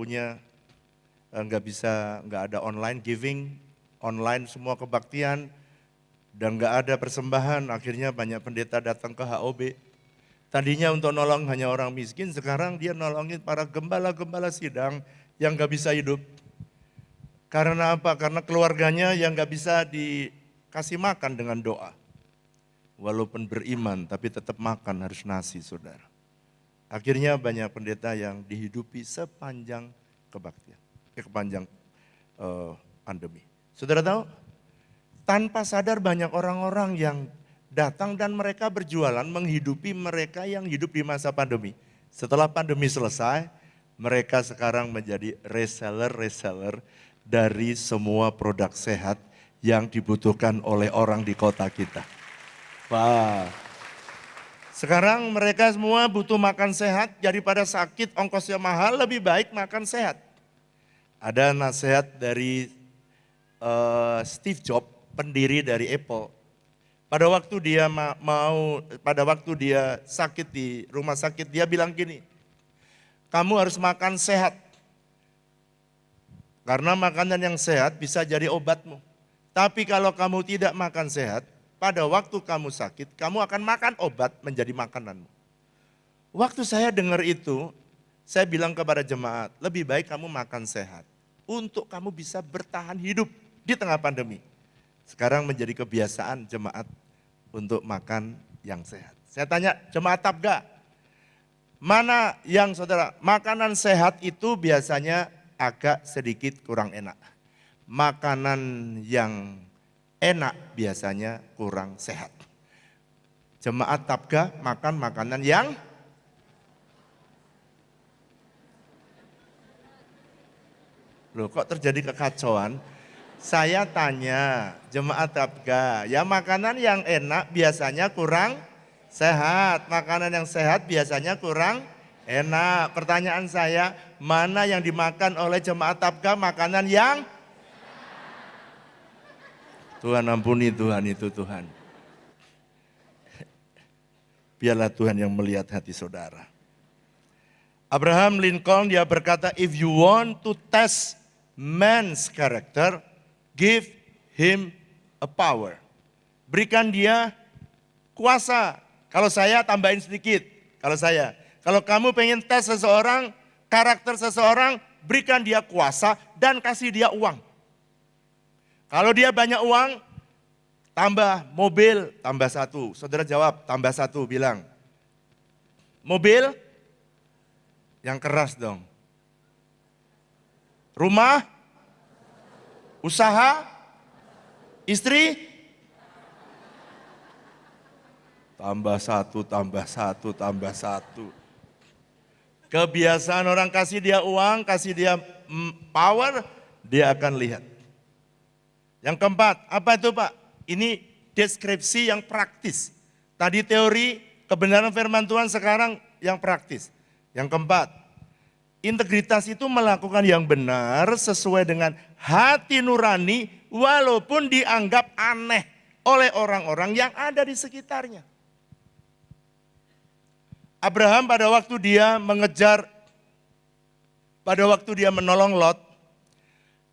ada online giving, online semua kebaktian, dan nggak ada persembahan. Akhirnya banyak pendeta datang ke HOB. Tadinya untuk nolong hanya orang miskin, sekarang dia nolongin para gembala-gembala sidang yang nggak bisa hidup. Karena apa? Karena keluarganya yang nggak bisa dikasih makan dengan doa. Walaupun beriman, tapi tetap makan harus nasi, saudara. Akhirnya banyak pendeta yang dihidupi sepanjang kebaktian. Kepanjang pandemi. Saudara tahu, tanpa sadar banyak orang-orang yang datang dan mereka berjualan menghidupi mereka yang hidup di masa pandemi. Setelah pandemi selesai, mereka sekarang menjadi reseller dari semua produk sehat yang dibutuhkan oleh orang di kota kita. Wah. Sekarang mereka semua butuh makan sehat, daripada sakit ongkosnya mahal, lebih baik makan sehat. Ada nasihat dari Steve Jobs, pendiri dari Apple. Pada waktu dia sakit di rumah sakit, dia bilang gini, kamu harus makan sehat. Karena makanan yang sehat bisa jadi obatmu. Tapi kalau kamu tidak makan sehat, pada waktu kamu sakit, kamu akan makan obat menjadi makananmu. Waktu saya dengar itu, saya bilang kepada jemaat, lebih baik kamu makan sehat. Untuk kamu bisa bertahan hidup di tengah pandemi. Sekarang menjadi kebiasaan jemaat untuk makan yang sehat. Saya tanya jemaat Tabga, mana yang saudara, makanan sehat itu biasanya agak sedikit kurang enak. Makanan yang enak biasanya kurang sehat. Jemaat Tabga makan makanan yang loh, kok terjadi kekacauan? Saya tanya jemaat Tabga, ya makanan yang enak biasanya kurang sehat. Makanan yang sehat biasanya kurang enak. Pertanyaan saya, mana yang dimakan oleh jemaat Tabga makanan yang? Tuhan ampuni Tuhan itu Tuhan. Biarlah Tuhan yang melihat hati saudara. Abraham Lincoln dia berkata, if you want to test man's character, give him a power. Berikan dia kuasa. Kalau saya tambahin sedikit. Kalau kamu pengen tes seseorang, karakter seseorang, berikan dia kuasa dan kasih dia uang. Kalau dia banyak uang, tambah mobil, tambah satu. Saudara jawab, tambah satu, bilang. Mobil, yang keras dong. Rumah, usaha, istri, tambah satu, tambah satu, tambah satu. Kebiasaan orang kasih dia uang, kasih dia power, dia akan lihat. Yang keempat, apa itu Pak? Ini deskripsi yang praktis. Tadi teori kebenaran firman Tuhan, sekarang yang praktis. Yang keempat, integritas itu melakukan yang benar sesuai dengan hati nurani walaupun dianggap aneh oleh orang-orang yang ada di sekitarnya. Abraham pada waktu dia menolong Lot,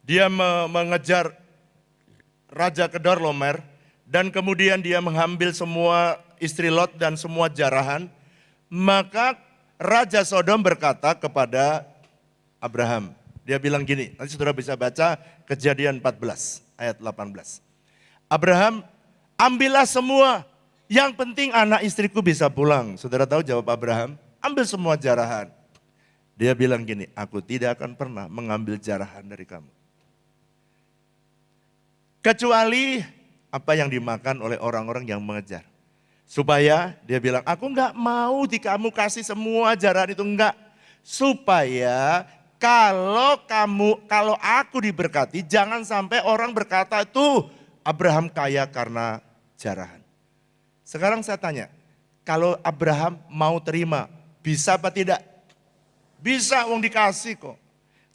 dia mengejar Raja Kedorlaomer, dan kemudian dia mengambil semua istri Lot dan semua jarahan, maka Raja Sodom berkata kepada Abraham, dia bilang gini, nanti saudara bisa baca Kejadian 14 ayat 18. Abraham, ambillah semua, yang penting anak istriku bisa pulang. Saudara tahu jawab Abraham? Ambil semua jarahan. Dia bilang gini, aku tidak akan pernah mengambil jarahan dari kamu. Kecuali apa yang dimakan oleh orang-orang yang mengejar. Supaya dia bilang, aku enggak mau kamu kasih semua jarahan itu, enggak. Supaya kalau aku diberkati, jangan sampai orang berkata itu Abraham kaya karena jarahan. Sekarang saya tanya, kalau Abraham mau terima, bisa apa tidak? Bisa, wong dikasih kok.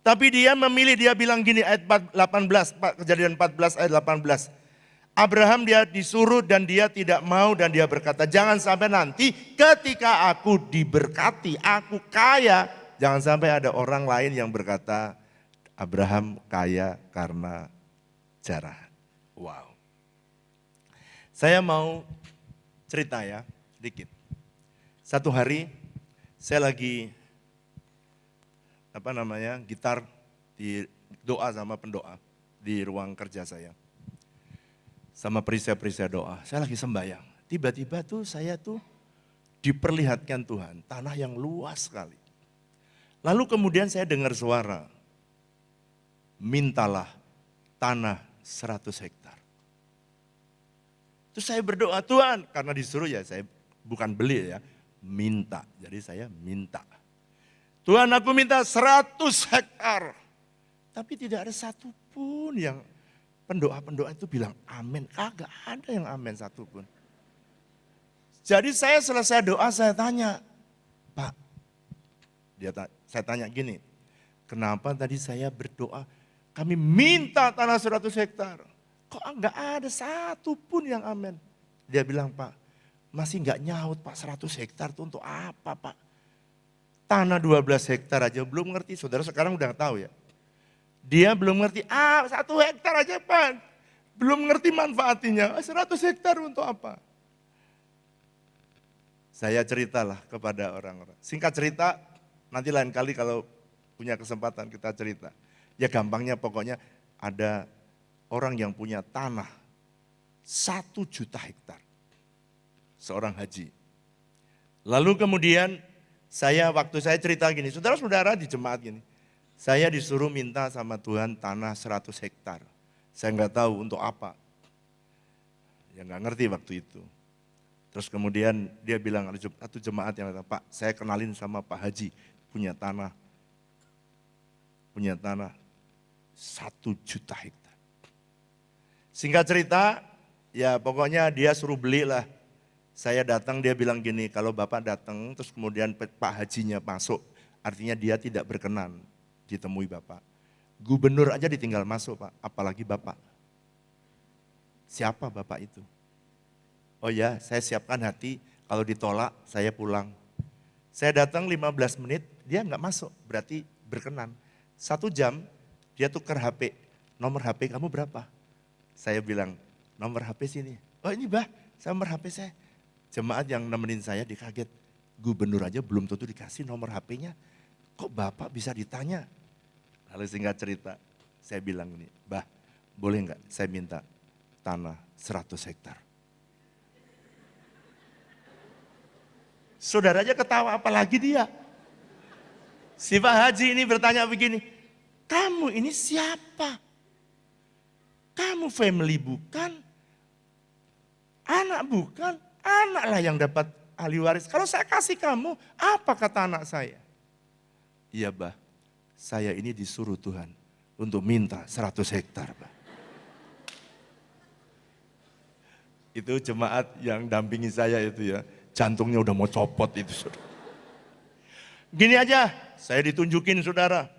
Tapi dia memilih, dia bilang gini ayat 18, Kejadian 14 ayat 18. Abraham dia disuruh dan dia tidak mau dan dia berkata, jangan sampai nanti ketika aku diberkati, aku kaya, jangan sampai ada orang lain yang berkata Abraham kaya karena jarahan. Wow. Saya mau cerita ya sedikit. Satu hari saya lagi gitar di doa sama pendoa di ruang kerja saya. Sama perisai-perisai doa, saya lagi sembahyang. Tiba-tiba tuh saya tuh diperlihatkan Tuhan, tanah yang luas sekali. Lalu kemudian saya dengar suara, mintalah tanah 100 hektar. Terus saya berdoa, Tuhan, karena disuruh ya saya bukan beli ya, minta. Jadi saya minta. Tuhan, aku minta 100 hektar. Tapi tidak ada satupun yang pendoa-pendoa itu bilang amin. Kagak ada yang amin satupun. Jadi saya selesai doa, saya tanya, Pak, saya tanya gini, kenapa tadi saya berdoa, kami minta tanah 100 hektar. Kok enggak ada satupun yang amin? Dia bilang, Pak, masih enggak nyaut Pak, 100 hektar itu untuk apa Pak? Tanah 12 hektar aja belum ngerti, saudara sekarang udah tahu ya. Dia belum ngerti, 1 hektar aja Pak. Belum ngerti manfaatnya, 100 hektar untuk apa? Saya ceritalah kepada orang-orang. Singkat cerita, nanti lain kali kalau punya kesempatan kita cerita. Ya gampangnya pokoknya ada orang yang punya tanah 1 juta hektar. Seorang haji. Lalu kemudian waktu saya cerita gini, saudara-saudara di jemaat gini. Saya disuruh minta sama Tuhan tanah 100 hektar. Saya nggak tahu untuk apa. Ya nggak ngerti waktu itu. Terus kemudian dia bilang, ada satu jemaat yang kata, Pak saya kenalin sama Pak Haji, punya tanah 1 juta hektar. Singkat cerita, ya pokoknya dia suruh beli lah. Saya datang, dia bilang gini, kalau Bapak datang, terus kemudian Pak Hajinya masuk, artinya dia tidak berkenan ditemui Bapak. Gubernur aja ditinggal masuk Pak, apalagi Bapak. Siapa Bapak itu? Oh ya, saya siapkan hati, kalau ditolak saya pulang. Saya datang 15 menit, dia nggak masuk, berarti berkenan. 1 jam, dia tukar HP, nomor HP kamu berapa? Saya bilang, nomor HP sini. Oh ini Bah, nomor HP saya. Jemaat yang nemenin saya dikaget, gubernur aja belum tentu dikasih nomor HP-nya. Kok Bapak bisa ditanya? Lalu singkat cerita, saya bilang ini, Bah, boleh nggak saya minta tanah 100 hektar? Saudara aja ketawa, apalagi dia. Si Pak Haji ini bertanya begini, kamu ini siapa? Kamu family bukan? Anak bukan? Anaklah yang dapat ahli waris. Kalau saya kasih kamu, apa kata anak saya? Iya Bah, saya ini disuruh Tuhan untuk minta 100 hektar Bah. Itu jemaat yang dampingi saya itu ya, jantungnya udah mau copot itu saudara. Gini aja, saya ditunjukin saudara.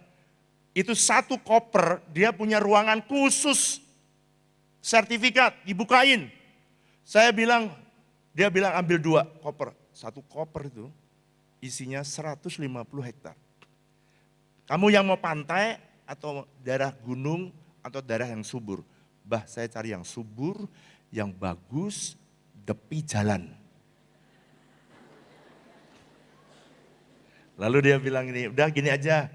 Itu 1 koper, dia punya ruangan khusus. Sertifikat, dibukain. Dia bilang ambil 2 koper. 1 koper itu isinya 150 hektar. Kamu yang mau pantai atau daerah gunung atau daerah yang subur. Bah saya cari yang subur, yang bagus, tepi jalan. Lalu dia bilang ini, udah gini aja.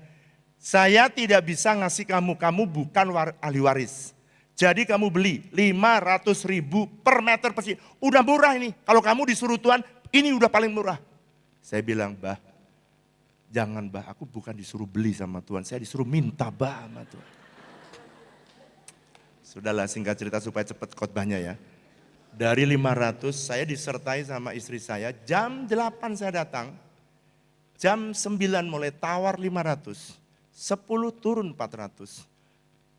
Saya tidak bisa ngasih kamu bukan ahli waris. Jadi kamu beli 500.000 per meter persegi. Udah murah ini. Kalau kamu disuruh Tuhan, ini udah paling murah. Saya bilang, Bah, jangan Bah, aku bukan disuruh beli sama Tuhan. Saya disuruh minta Bah sama Tuhan. Sudahlah singkat cerita supaya cepat khotbahnya ya. Dari 500 saya disertai sama istri saya. Jam 8 saya datang. Jam 9 mulai tawar 500. 10 turun 400.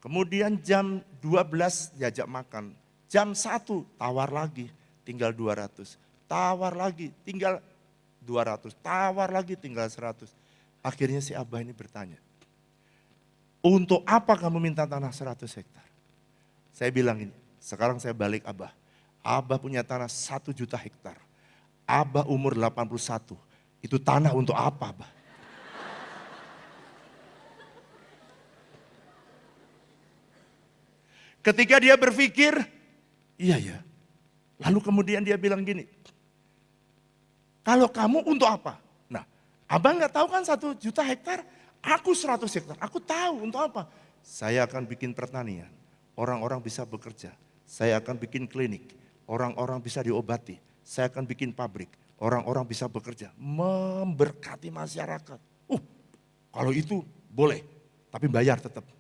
Kemudian jam 12 diajak makan. Jam 1 tawar lagi, tinggal 200. Tawar lagi, tinggal 200. Tawar lagi, tinggal 100. Akhirnya si Abah ini bertanya, untuk apa kamu minta tanah 100 hektar? Saya bilang ini, sekarang saya balik Abah. Abah punya tanah 1 juta hektar. Abah umur 81. Itu tanah untuk apa Abah? Ketika dia berpikir, iya ya. Lalu kemudian dia bilang gini, kalau kamu untuk apa? Nah, Abang nggak tahu kan 1 juta hektar, aku 100 hektar, aku tahu untuk apa. Saya akan bikin pertanian, orang-orang bisa bekerja. Saya akan bikin klinik, orang-orang bisa diobati. Saya akan bikin pabrik, orang-orang bisa bekerja, memberkati masyarakat. Kalau itu boleh, tapi bayar tetap.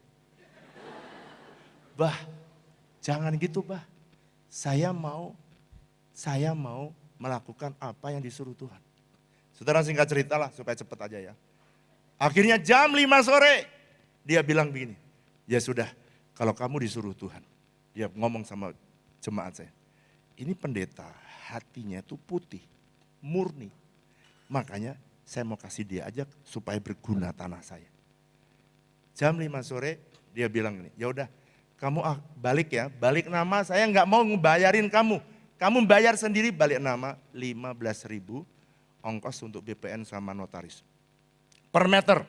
Bah, jangan gitu Bah. Saya mau melakukan apa yang disuruh Tuhan. Saudara singkat cerita lah supaya cepat aja ya. Akhirnya jam 5 sore dia bilang begini, ya sudah kalau kamu disuruh Tuhan. Dia ngomong sama jemaat saya, ini pendeta hatinya itu putih, murni. Makanya saya mau kasih dia aja supaya berguna tanah saya. Jam 5 sore dia bilang gini, ya udah kamu balik ya, balik nama, saya nggak mau ngebayarin kamu. Kamu bayar sendiri balik nama 15.000 ongkos untuk BPN sama notaris. per meter.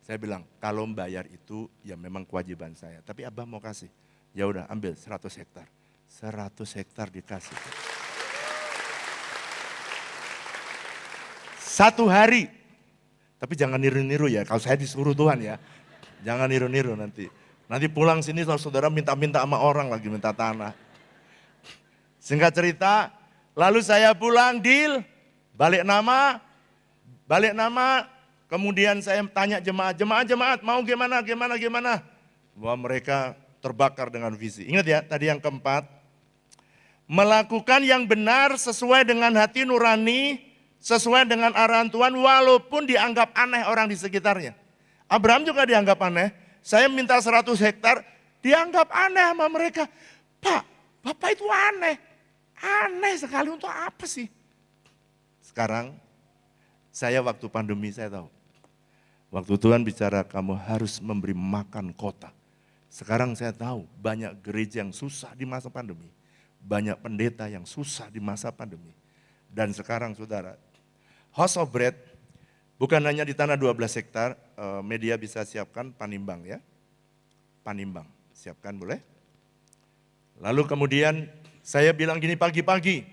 Saya bilang, kalau bayar itu ya memang kewajiban saya. Tapi Abah mau kasih. Ya udah ambil 100 hektar. 100 hektar dikasih. 1 hari. Tapi jangan niru-niru ya, kalau saya disuruh Tuhan ya. Jangan niru-niru nanti. Nanti pulang sini saudara minta-minta sama orang lagi, minta tanah. Singkat cerita, lalu saya pulang, deal, balik nama, kemudian saya tanya jemaat mau gimana. Bahwa mereka terbakar dengan visi. Ingat ya, tadi yang keempat, melakukan yang benar sesuai dengan hati nurani, sesuai dengan arahan Tuhan, walaupun dianggap aneh orang di sekitarnya. Abraham juga dianggap aneh, saya minta 100 hektar, dianggap aneh sama mereka. Pak, Bapak itu aneh sekali, untuk apa sih? Sekarang, saya waktu pandemi saya tahu, waktu Tuhan bicara kamu harus memberi makan kota. Sekarang saya tahu banyak gereja yang susah di masa pandemi. Banyak pendeta yang susah di masa pandemi. Dan sekarang saudara, House of Bread bukan hanya di tanah 12 hektar, media bisa siapkan Panimbang ya. Panimbang, siapkan boleh. Lalu kemudian saya bilang gini pagi-pagi,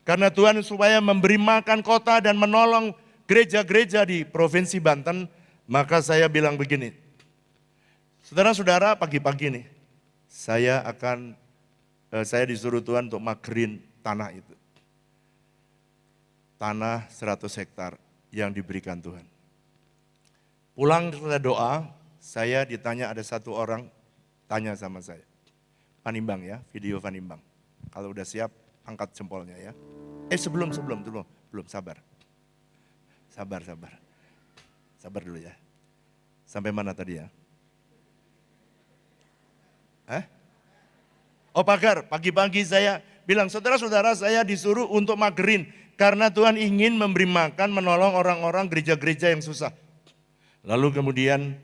karena Tuhan supaya memberi makan kota dan menolong gereja-gereja di Provinsi Banten, maka saya bilang begini, saudara-saudara pagi-pagi nih, saya disuruh Tuhan untuk magerin tanah itu. Tanah 100 hektar yang diberikan Tuhan. Pulang setelah doa, saya ditanya ada satu orang tanya sama saya. Panimbang ya, video Panimbang. Kalau udah siap, angkat jempolnya ya. Sebelum, belum, sabar. Sabar dulu ya. Sampai mana tadi ya? Pagar, pagi-pagi saya bilang, saudara-saudara saya disuruh untuk magerin. Karena Tuhan ingin memberi makan, menolong orang-orang gereja-gereja yang susah. Lalu kemudian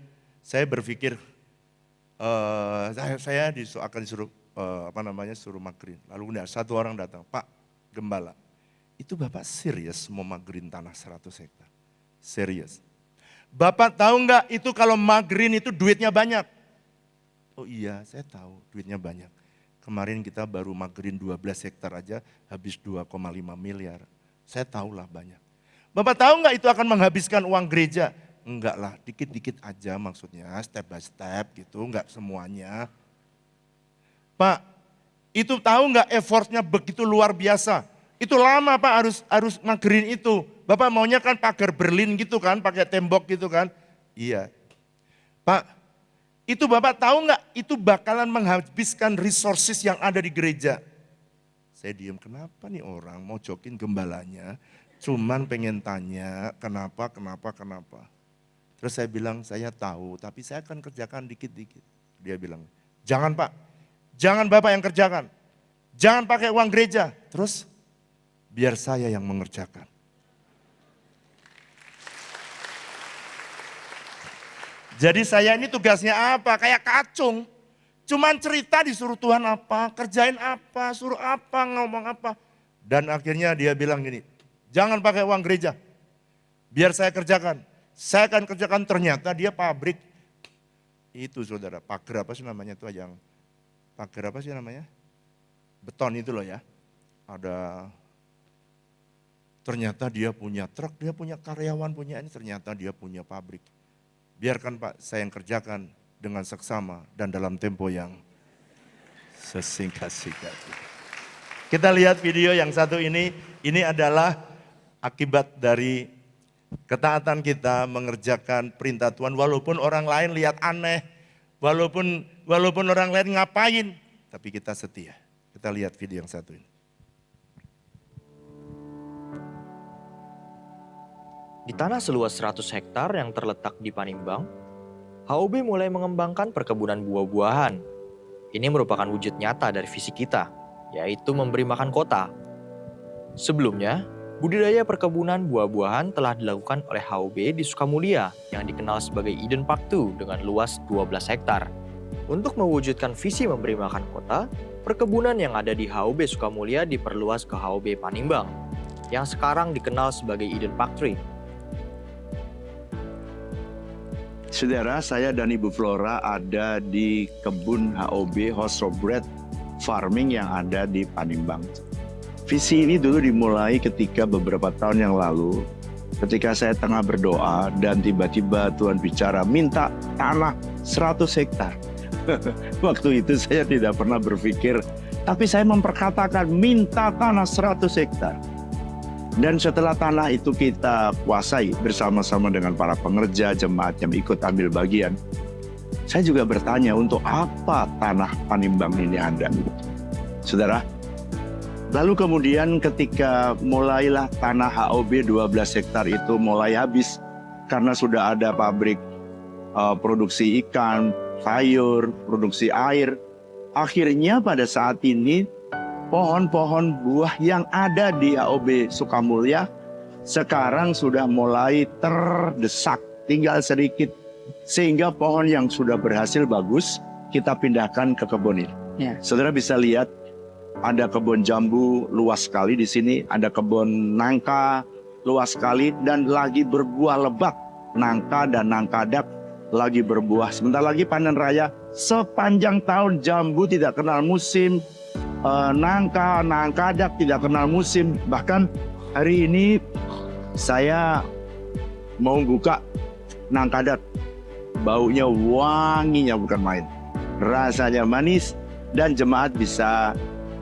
saya berpikir, saya akan disuruh, suruh magerin. Lalu satu orang datang, Pak Gembala, itu Bapak serius mau magerin tanah 100 hektar? Serius. Bapak tahu nggak itu kalau magerin itu duitnya banyak? Oh iya, saya tahu duitnya banyak. Kemarin kita baru magerin 12 hektar aja habis 2,5 miliar. Saya tahulah banyak. Bapak tahu nggak itu akan menghabiskan uang gereja? Enggak lah, dikit-dikit aja maksudnya, step by step gitu, enggak semuanya. Pak, itu tahu nggak effortnya begitu luar biasa? Itu lama Pak harus magerin itu. Bapak maunya kan pagar Berlin gitu kan, pakai tembok gitu kan. Iya. Pak, itu Bapak tahu nggak itu bakalan menghabiskan resources yang ada di gereja. Saya diam, kenapa nih orang mau jokin gembalanya, cuman pengen tanya kenapa. Terus saya bilang, saya tahu tapi saya akan kerjakan dikit-dikit. Dia bilang, jangan Pak, jangan Bapak yang kerjakan. Jangan pakai uang gereja. Terus biar saya yang mengerjakan. Jadi saya ini tugasnya apa? Kayak kacung. Cuman cerita disuruh Tuhan apa, kerjain apa, suruh apa, ngomong apa. Dan akhirnya dia bilang gini, jangan pakai uang gereja. Biar saya kerjakan. Saya akan kerjakan, ternyata dia pabrik. Itu saudara, pagar apa sih namanya itu yang, pagar apa sih namanya? Beton itu loh ya. Ternyata dia punya truk, dia punya karyawan, punya ini, ternyata dia punya pabrik. Biarkan Pak, saya yang kerjakan dengan seksama dan dalam tempo yang sesingkat-singkat. Kita lihat video yang satu ini adalah akibat dari ketaatan kita mengerjakan perintah Tuhan walaupun orang lain lihat aneh, walaupun orang lain ngapain, tapi kita setia. Kita lihat video yang satu ini. Di tanah seluas 100 hektar yang terletak di Panimbang, HOB mulai mengembangkan perkebunan buah-buahan. Ini merupakan wujud nyata dari visi kita, yaitu memberi makan kota. Sebelumnya, budidaya perkebunan buah-buahan telah dilakukan oleh HOB di Sukamulia yang dikenal sebagai Eden Park 2 dengan luas 12 hektar. Untuk mewujudkan visi memberi makan kota, perkebunan yang ada di HOB Sukamulia diperluas ke HOB Panimbang, yang sekarang dikenal sebagai Eden Park 3. Saudara, saya dan Ibu Flora ada di kebun HOB House of Bread Farming yang ada di Panimbang. Visi ini dulu dimulai ketika beberapa tahun yang lalu, ketika saya tengah berdoa dan tiba-tiba Tuhan bicara minta tanah 100 hektar. Waktu itu saya tidak pernah berpikir, tapi saya memperkatakan minta tanah 100 hektar. Dan setelah tanah itu kita kuasai bersama-sama dengan para pengerja, jemaat yang ikut ambil bagian, saya juga bertanya untuk apa tanah Panimbang ini ada. Saudara, lalu kemudian ketika mulailah tanah HOB 12 hektar itu mulai habis karena sudah ada pabrik produksi ikan, sayur, produksi air. Akhirnya pada saat ini pohon-pohon buah yang ada di HOB Sukamulya sekarang sudah mulai terdesak, tinggal sedikit. Sehingga pohon yang sudah berhasil bagus kita pindahkan ke kebun ini. Ya. Saudara bisa lihat ada kebun jambu luas sekali di sini, ada kebun nangka luas sekali dan lagi berbuah lebat. Nangka dan nangkadak lagi berbuah. Sebentar lagi panen raya. Sepanjang tahun jambu tidak kenal musim, nangkadak tidak kenal musim. Bahkan hari ini saya mau buka nangkadak, baunya wanginya bukan main, rasanya manis dan jemaat bisa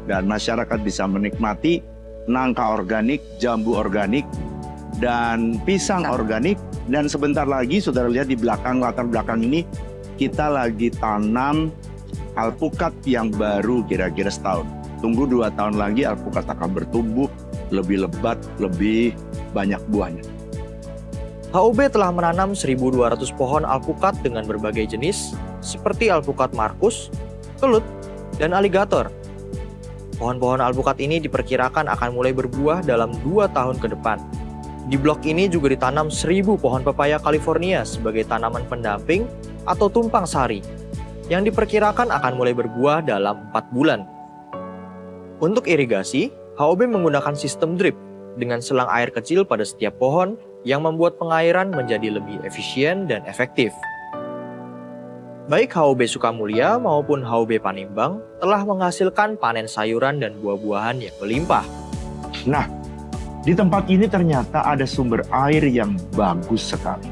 dan masyarakat bisa menikmati nangka organik, jambu organik dan pisang organik. Dan sebentar lagi saudara lihat di belakang, latar belakang ini kita lagi tanam alpukat yang baru kira-kira setahun. Tunggu 2 tahun lagi alpukat akan bertumbuh lebih lebat, lebih banyak buahnya. HOB telah menanam 1.200 pohon alpukat dengan berbagai jenis seperti alpukat Markus, kelut, dan aligator. Pohon-pohon alpukat ini diperkirakan akan mulai berbuah dalam 2 tahun ke depan. Di blok ini juga ditanam 1.000 pohon pepaya California sebagai tanaman pendamping atau tumpang sari yang diperkirakan akan mulai berbuah dalam 4 bulan. Untuk irigasi, HOB menggunakan sistem drip dengan selang air kecil pada setiap pohon yang membuat pengairan menjadi lebih efisien dan efektif. Baik HOB Sukamulya maupun HOB Panimbang telah menghasilkan panen sayuran dan buah-buahan yang melimpah. Nah, di tempat ini ternyata ada sumber air yang bagus sekali.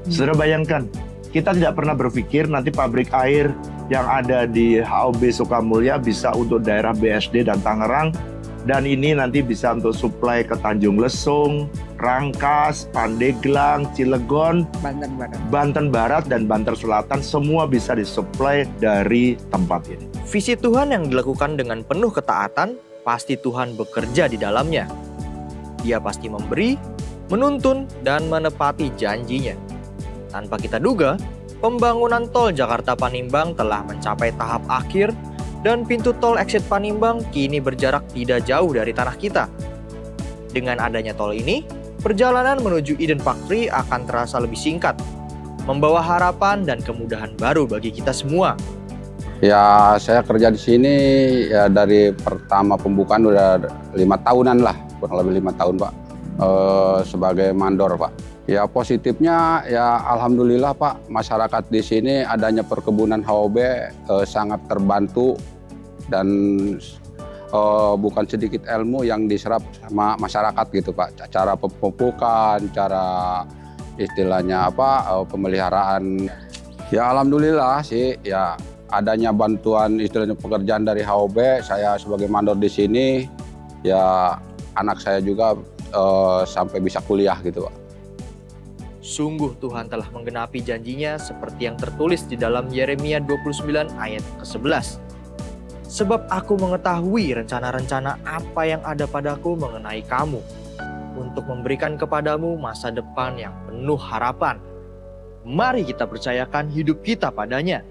Saudara bayangkan, kita tidak pernah berpikir nanti pabrik air yang ada di HOB Sukamulya bisa untuk daerah BSD dan Tangerang. Dan ini nanti bisa untuk suplai ke Tanjung Lesung, Rangkas, Pandeglang, Cilegon, Banten Barat, dan Banten Selatan. Semua bisa disuplai dari tempat ini. Visi Tuhan yang dilakukan dengan penuh ketaatan, pasti Tuhan bekerja di dalamnya. Dia pasti memberi, menuntun, dan menepati janjinya. Tanpa kita duga, pembangunan tol Jakarta Panimbang telah mencapai tahap akhir dan pintu tol exit Panimbang kini berjarak tidak jauh dari tanah kita. Dengan adanya tol ini, perjalanan menuju Eden Factory akan terasa lebih singkat, membawa harapan dan kemudahan baru bagi kita semua. Ya, saya kerja di sini ya dari pertama pembukaan udah 5 tahunan lah, kurang lebih 5 tahun Pak, sebagai mandor Pak. Ya positifnya ya alhamdulillah Pak, masyarakat di sini adanya perkebunan HOB sangat terbantu dan bukan sedikit ilmu yang diserap sama masyarakat gitu Pak. Cara pemupukan, cara istilahnya pemeliharaan. Ya alhamdulillah sih ya adanya bantuan istilahnya pekerjaan dari HOB, saya sebagai mandor di sini ya anak saya juga sampai bisa kuliah gitu Pak. Sungguh Tuhan telah menggenapi janjinya seperti yang tertulis di dalam Yeremia 29 ayat ke-11. Sebab aku mengetahui rencana-rencana apa yang ada padaku mengenai kamu, untuk memberikan kepadamu masa depan yang penuh harapan. Mari kita percayakan hidup kita padanya,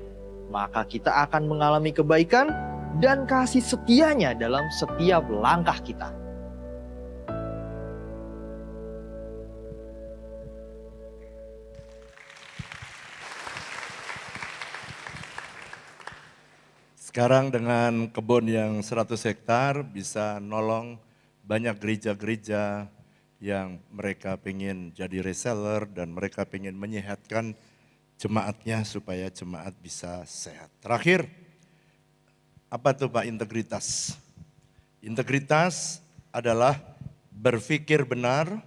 maka kita akan mengalami kebaikan dan kasih setianya dalam setiap langkah kita. Sekarang dengan kebun yang 100 hektar bisa nolong banyak gereja-gereja yang mereka pengen jadi reseller dan mereka pengen menyehatkan jemaatnya supaya jemaat bisa sehat. Terakhir, apa tuh Pak integritas? Integritas adalah berpikir benar,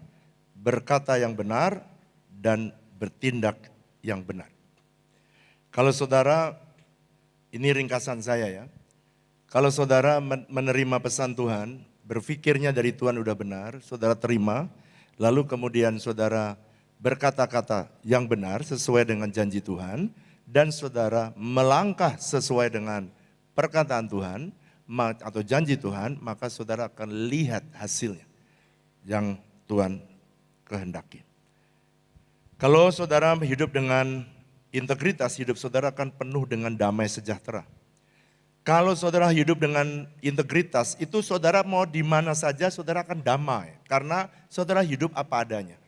berkata yang benar, dan bertindak yang benar. Kalau saudara, ini ringkasan saya ya, kalau saudara menerima pesan Tuhan, berpikirnya dari Tuhan udah benar, saudara terima, lalu kemudian saudara berkata-kata yang benar sesuai dengan janji Tuhan, dan saudara melangkah sesuai dengan perkataan Tuhan atau janji Tuhan, maka saudara akan lihat hasilnya yang Tuhan kehendaki. Kalau saudara hidup dengan integritas, hidup saudara akan penuh dengan damai sejahtera. Kalau saudara hidup dengan integritas, itu saudara mau di mana saja saudara akan damai. Karena saudara hidup apa adanya.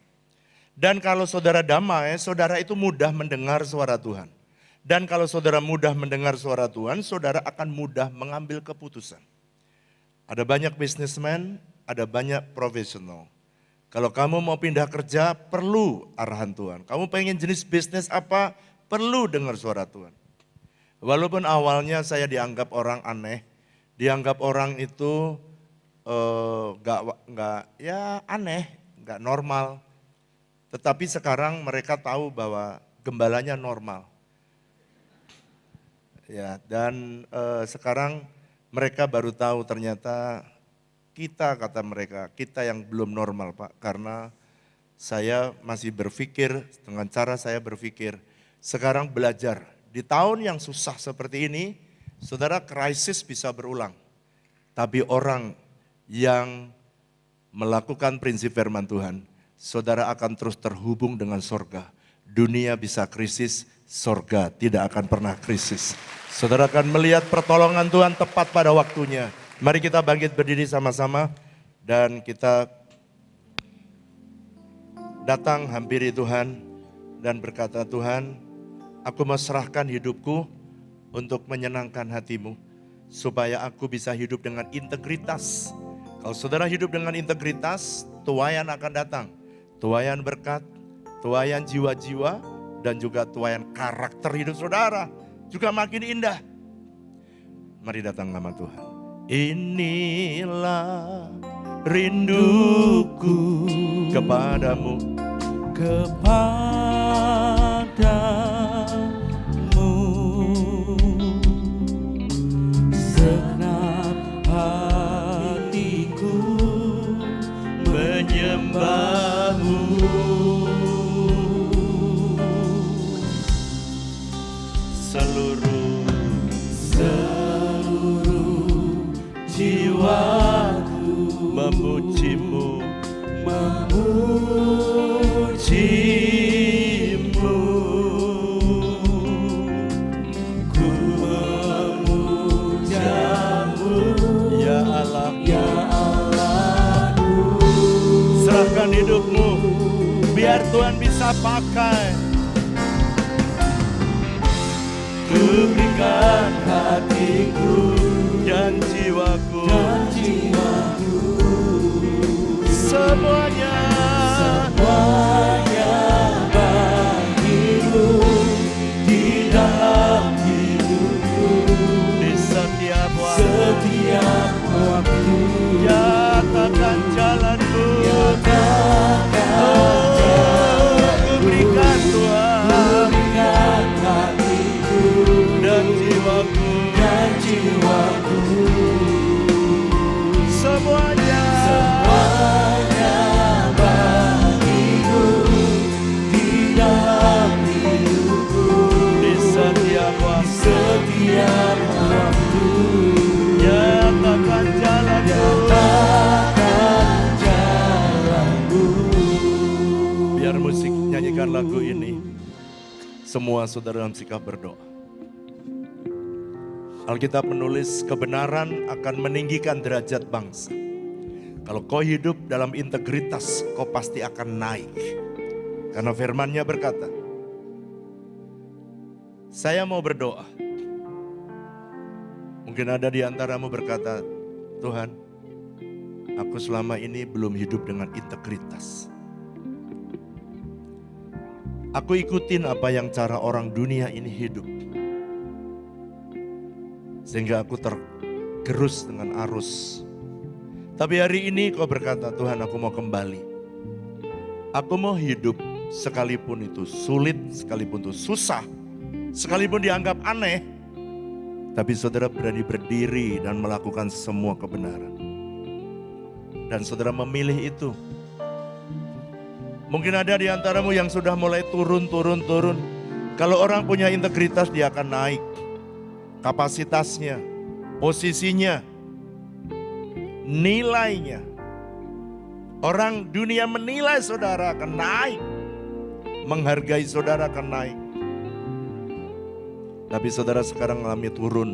Dan kalau saudara damai, saudara itu mudah mendengar suara Tuhan. Dan kalau saudara mudah mendengar suara Tuhan, saudara akan mudah mengambil keputusan. Ada banyak bisnismen, ada banyak profesional. Kalau kamu mau pindah kerja, perlu arahan Tuhan. Kamu pengen jenis bisnis apa, perlu dengar suara Tuhan. Walaupun awalnya saya dianggap orang aneh, dianggap orang itu aneh, nggak normal. Tetapi sekarang mereka tahu bahwa gembalanya normal. Ya, dan sekarang mereka baru tahu ternyata kata mereka, kita yang belum normal Pak, karena saya masih berpikir dengan cara saya berpikir, sekarang belajar. Di tahun yang susah seperti ini, saudara krisis bisa berulang. Tapi orang yang melakukan prinsip firman Tuhan, saudara akan terus terhubung dengan sorga. Dunia bisa krisis, sorga tidak akan pernah krisis. Saudara akan melihat pertolongan Tuhan tepat pada waktunya. Mari kita bangkit berdiri sama-sama dan kita datang hampiri Tuhan dan berkata, Tuhan, aku mau serahkan hidupku untuk menyenangkan hatimu, supaya aku bisa hidup dengan integritas. Kalau saudara hidup dengan integritas, tuaian akan datang. Tuaian berkat, tuaian jiwa-jiwa, dan juga tuaian karakter hidup saudara. Juga makin indah. Mari datang nama Tuhan. Inilah rinduku kepadamu, segenap hatiku menyembahmu. Seluruh jiwaku memujimu, memujimu. Ku memujamu, ya Allah. ya Allahku. Serahkan hidupmu, biar Tuhan bisa pakai. Ku berikan hatiku Dan jiwaku, semuanya bagimu di dalam hidupku. di setiap waktu. Setiap waktu Nyatakan jalanku, nyatakan ku berikan Tuhan berikan hatiku dan jiwaku, dan jiwaku. semuanya Bagimu di dalam hidupku. di setiap waktu. Setiap waktu Nyatakan jalanku, jalanku. biar musik nyanyikan lagu ini. Semua saudara dalam sikap berdoa. Alkitab menulis kebenaran akan meninggikan derajat bangsa. Kalau kau hidup dalam integritas, kau pasti akan naik. Karena firman-Nya berkata, saya mau berdoa. Mungkin ada di antaramu berkata, Tuhan, aku selama ini belum hidup dengan integritas. Aku ikutin apa yang cara orang dunia ini hidup. Sehingga aku tergerus dengan arus. Tapi hari ini kau berkata, Tuhan aku mau kembali. Aku mau hidup sekalipun itu sulit, sekalipun itu susah, sekalipun dianggap aneh. Tapi saudara berani berdiri dan melakukan semua kebenaran. Dan saudara memilih itu. Mungkin ada di antaramu yang sudah mulai turun. Kalau orang punya integritas dia akan naik. Kapasitasnya, posisinya, nilainya. Orang dunia menilai saudara akan naik. Menghargai saudara akan naik. Tapi saudara sekarang mengalami turun.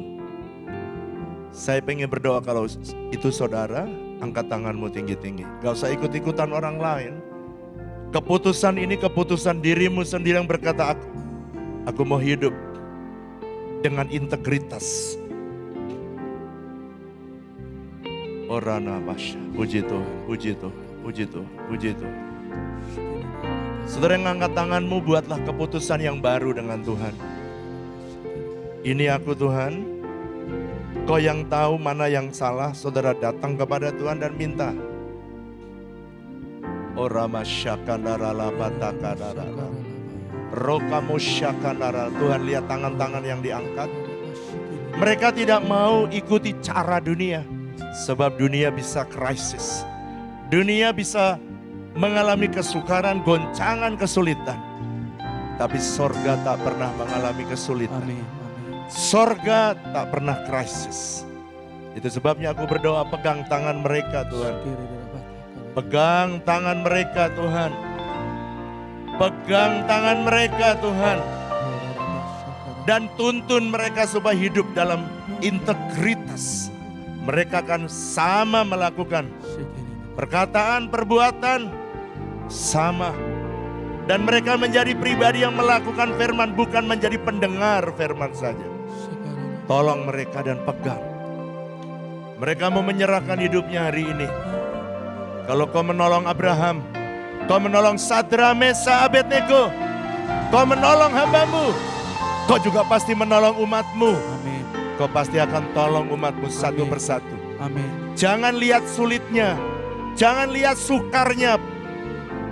Saya pengen berdoa kalau itu saudara, angkat tanganmu tinggi-tinggi. Gak usah ikut-ikutan orang lain. Keputusan ini keputusan dirimu sendiri yang berkata, aku mau hidup dengan integritas. Orana Basha, puji Tuhan, puji Tuhan, puji Tuhan, puji Tuhan. Saudara yang angkat tanganmu, buatlah keputusan yang baru dengan Tuhan. Ini aku Tuhan, Kau yang tahu mana yang salah, saudara datang kepada Tuhan dan minta. Orama syakandara labatakadara. Rokamu syakandara. Tuhan lihat tangan-tangan yang diangkat. Mereka tidak mau ikuti cara dunia. Sebab dunia bisa krisis. Dunia bisa mengalami kesukaran, goncangan, kesulitan. Tapi sorga tak pernah mengalami kesulitan. Amin. Sorga tak pernah krisis. Itu sebabnya aku berdoa, pegang tangan mereka Tuhan. Pegang tangan mereka Tuhan. Pegang tangan mereka Tuhan. Dan tuntun mereka supaya hidup dalam integritas. Mereka akan sama melakukan perkataan, perbuatan sama. Dan mereka menjadi pribadi yang melakukan firman, bukan menjadi pendengar firman saja. Tolong mereka dan pegang. Mereka mau menyerahkan hidupnya hari ini. Kalau kau menolong Abraham, kau menolong Sadra, Mesa, Abednego, kau menolong hambamu, kau juga pasti menolong umatmu. Amin. Kau pasti akan tolong umatmu satu persatu. Amin. Jangan lihat sulitnya, jangan lihat sukarnya.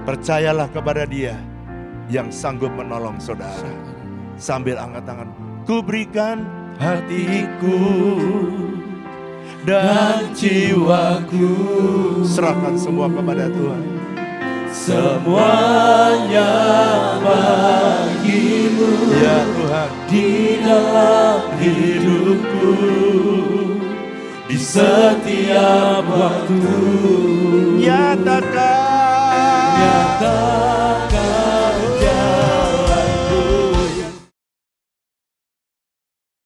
Percayalah kepada Dia yang sanggup menolong saudara. Sambil angkat tangan, ku berikan hatiku dan jiwaku, serahkan semua kepada Tuhan. Semuanya bagimu, Ya Tuhan, di dalam hidupku, di setiap waktu. nyatakan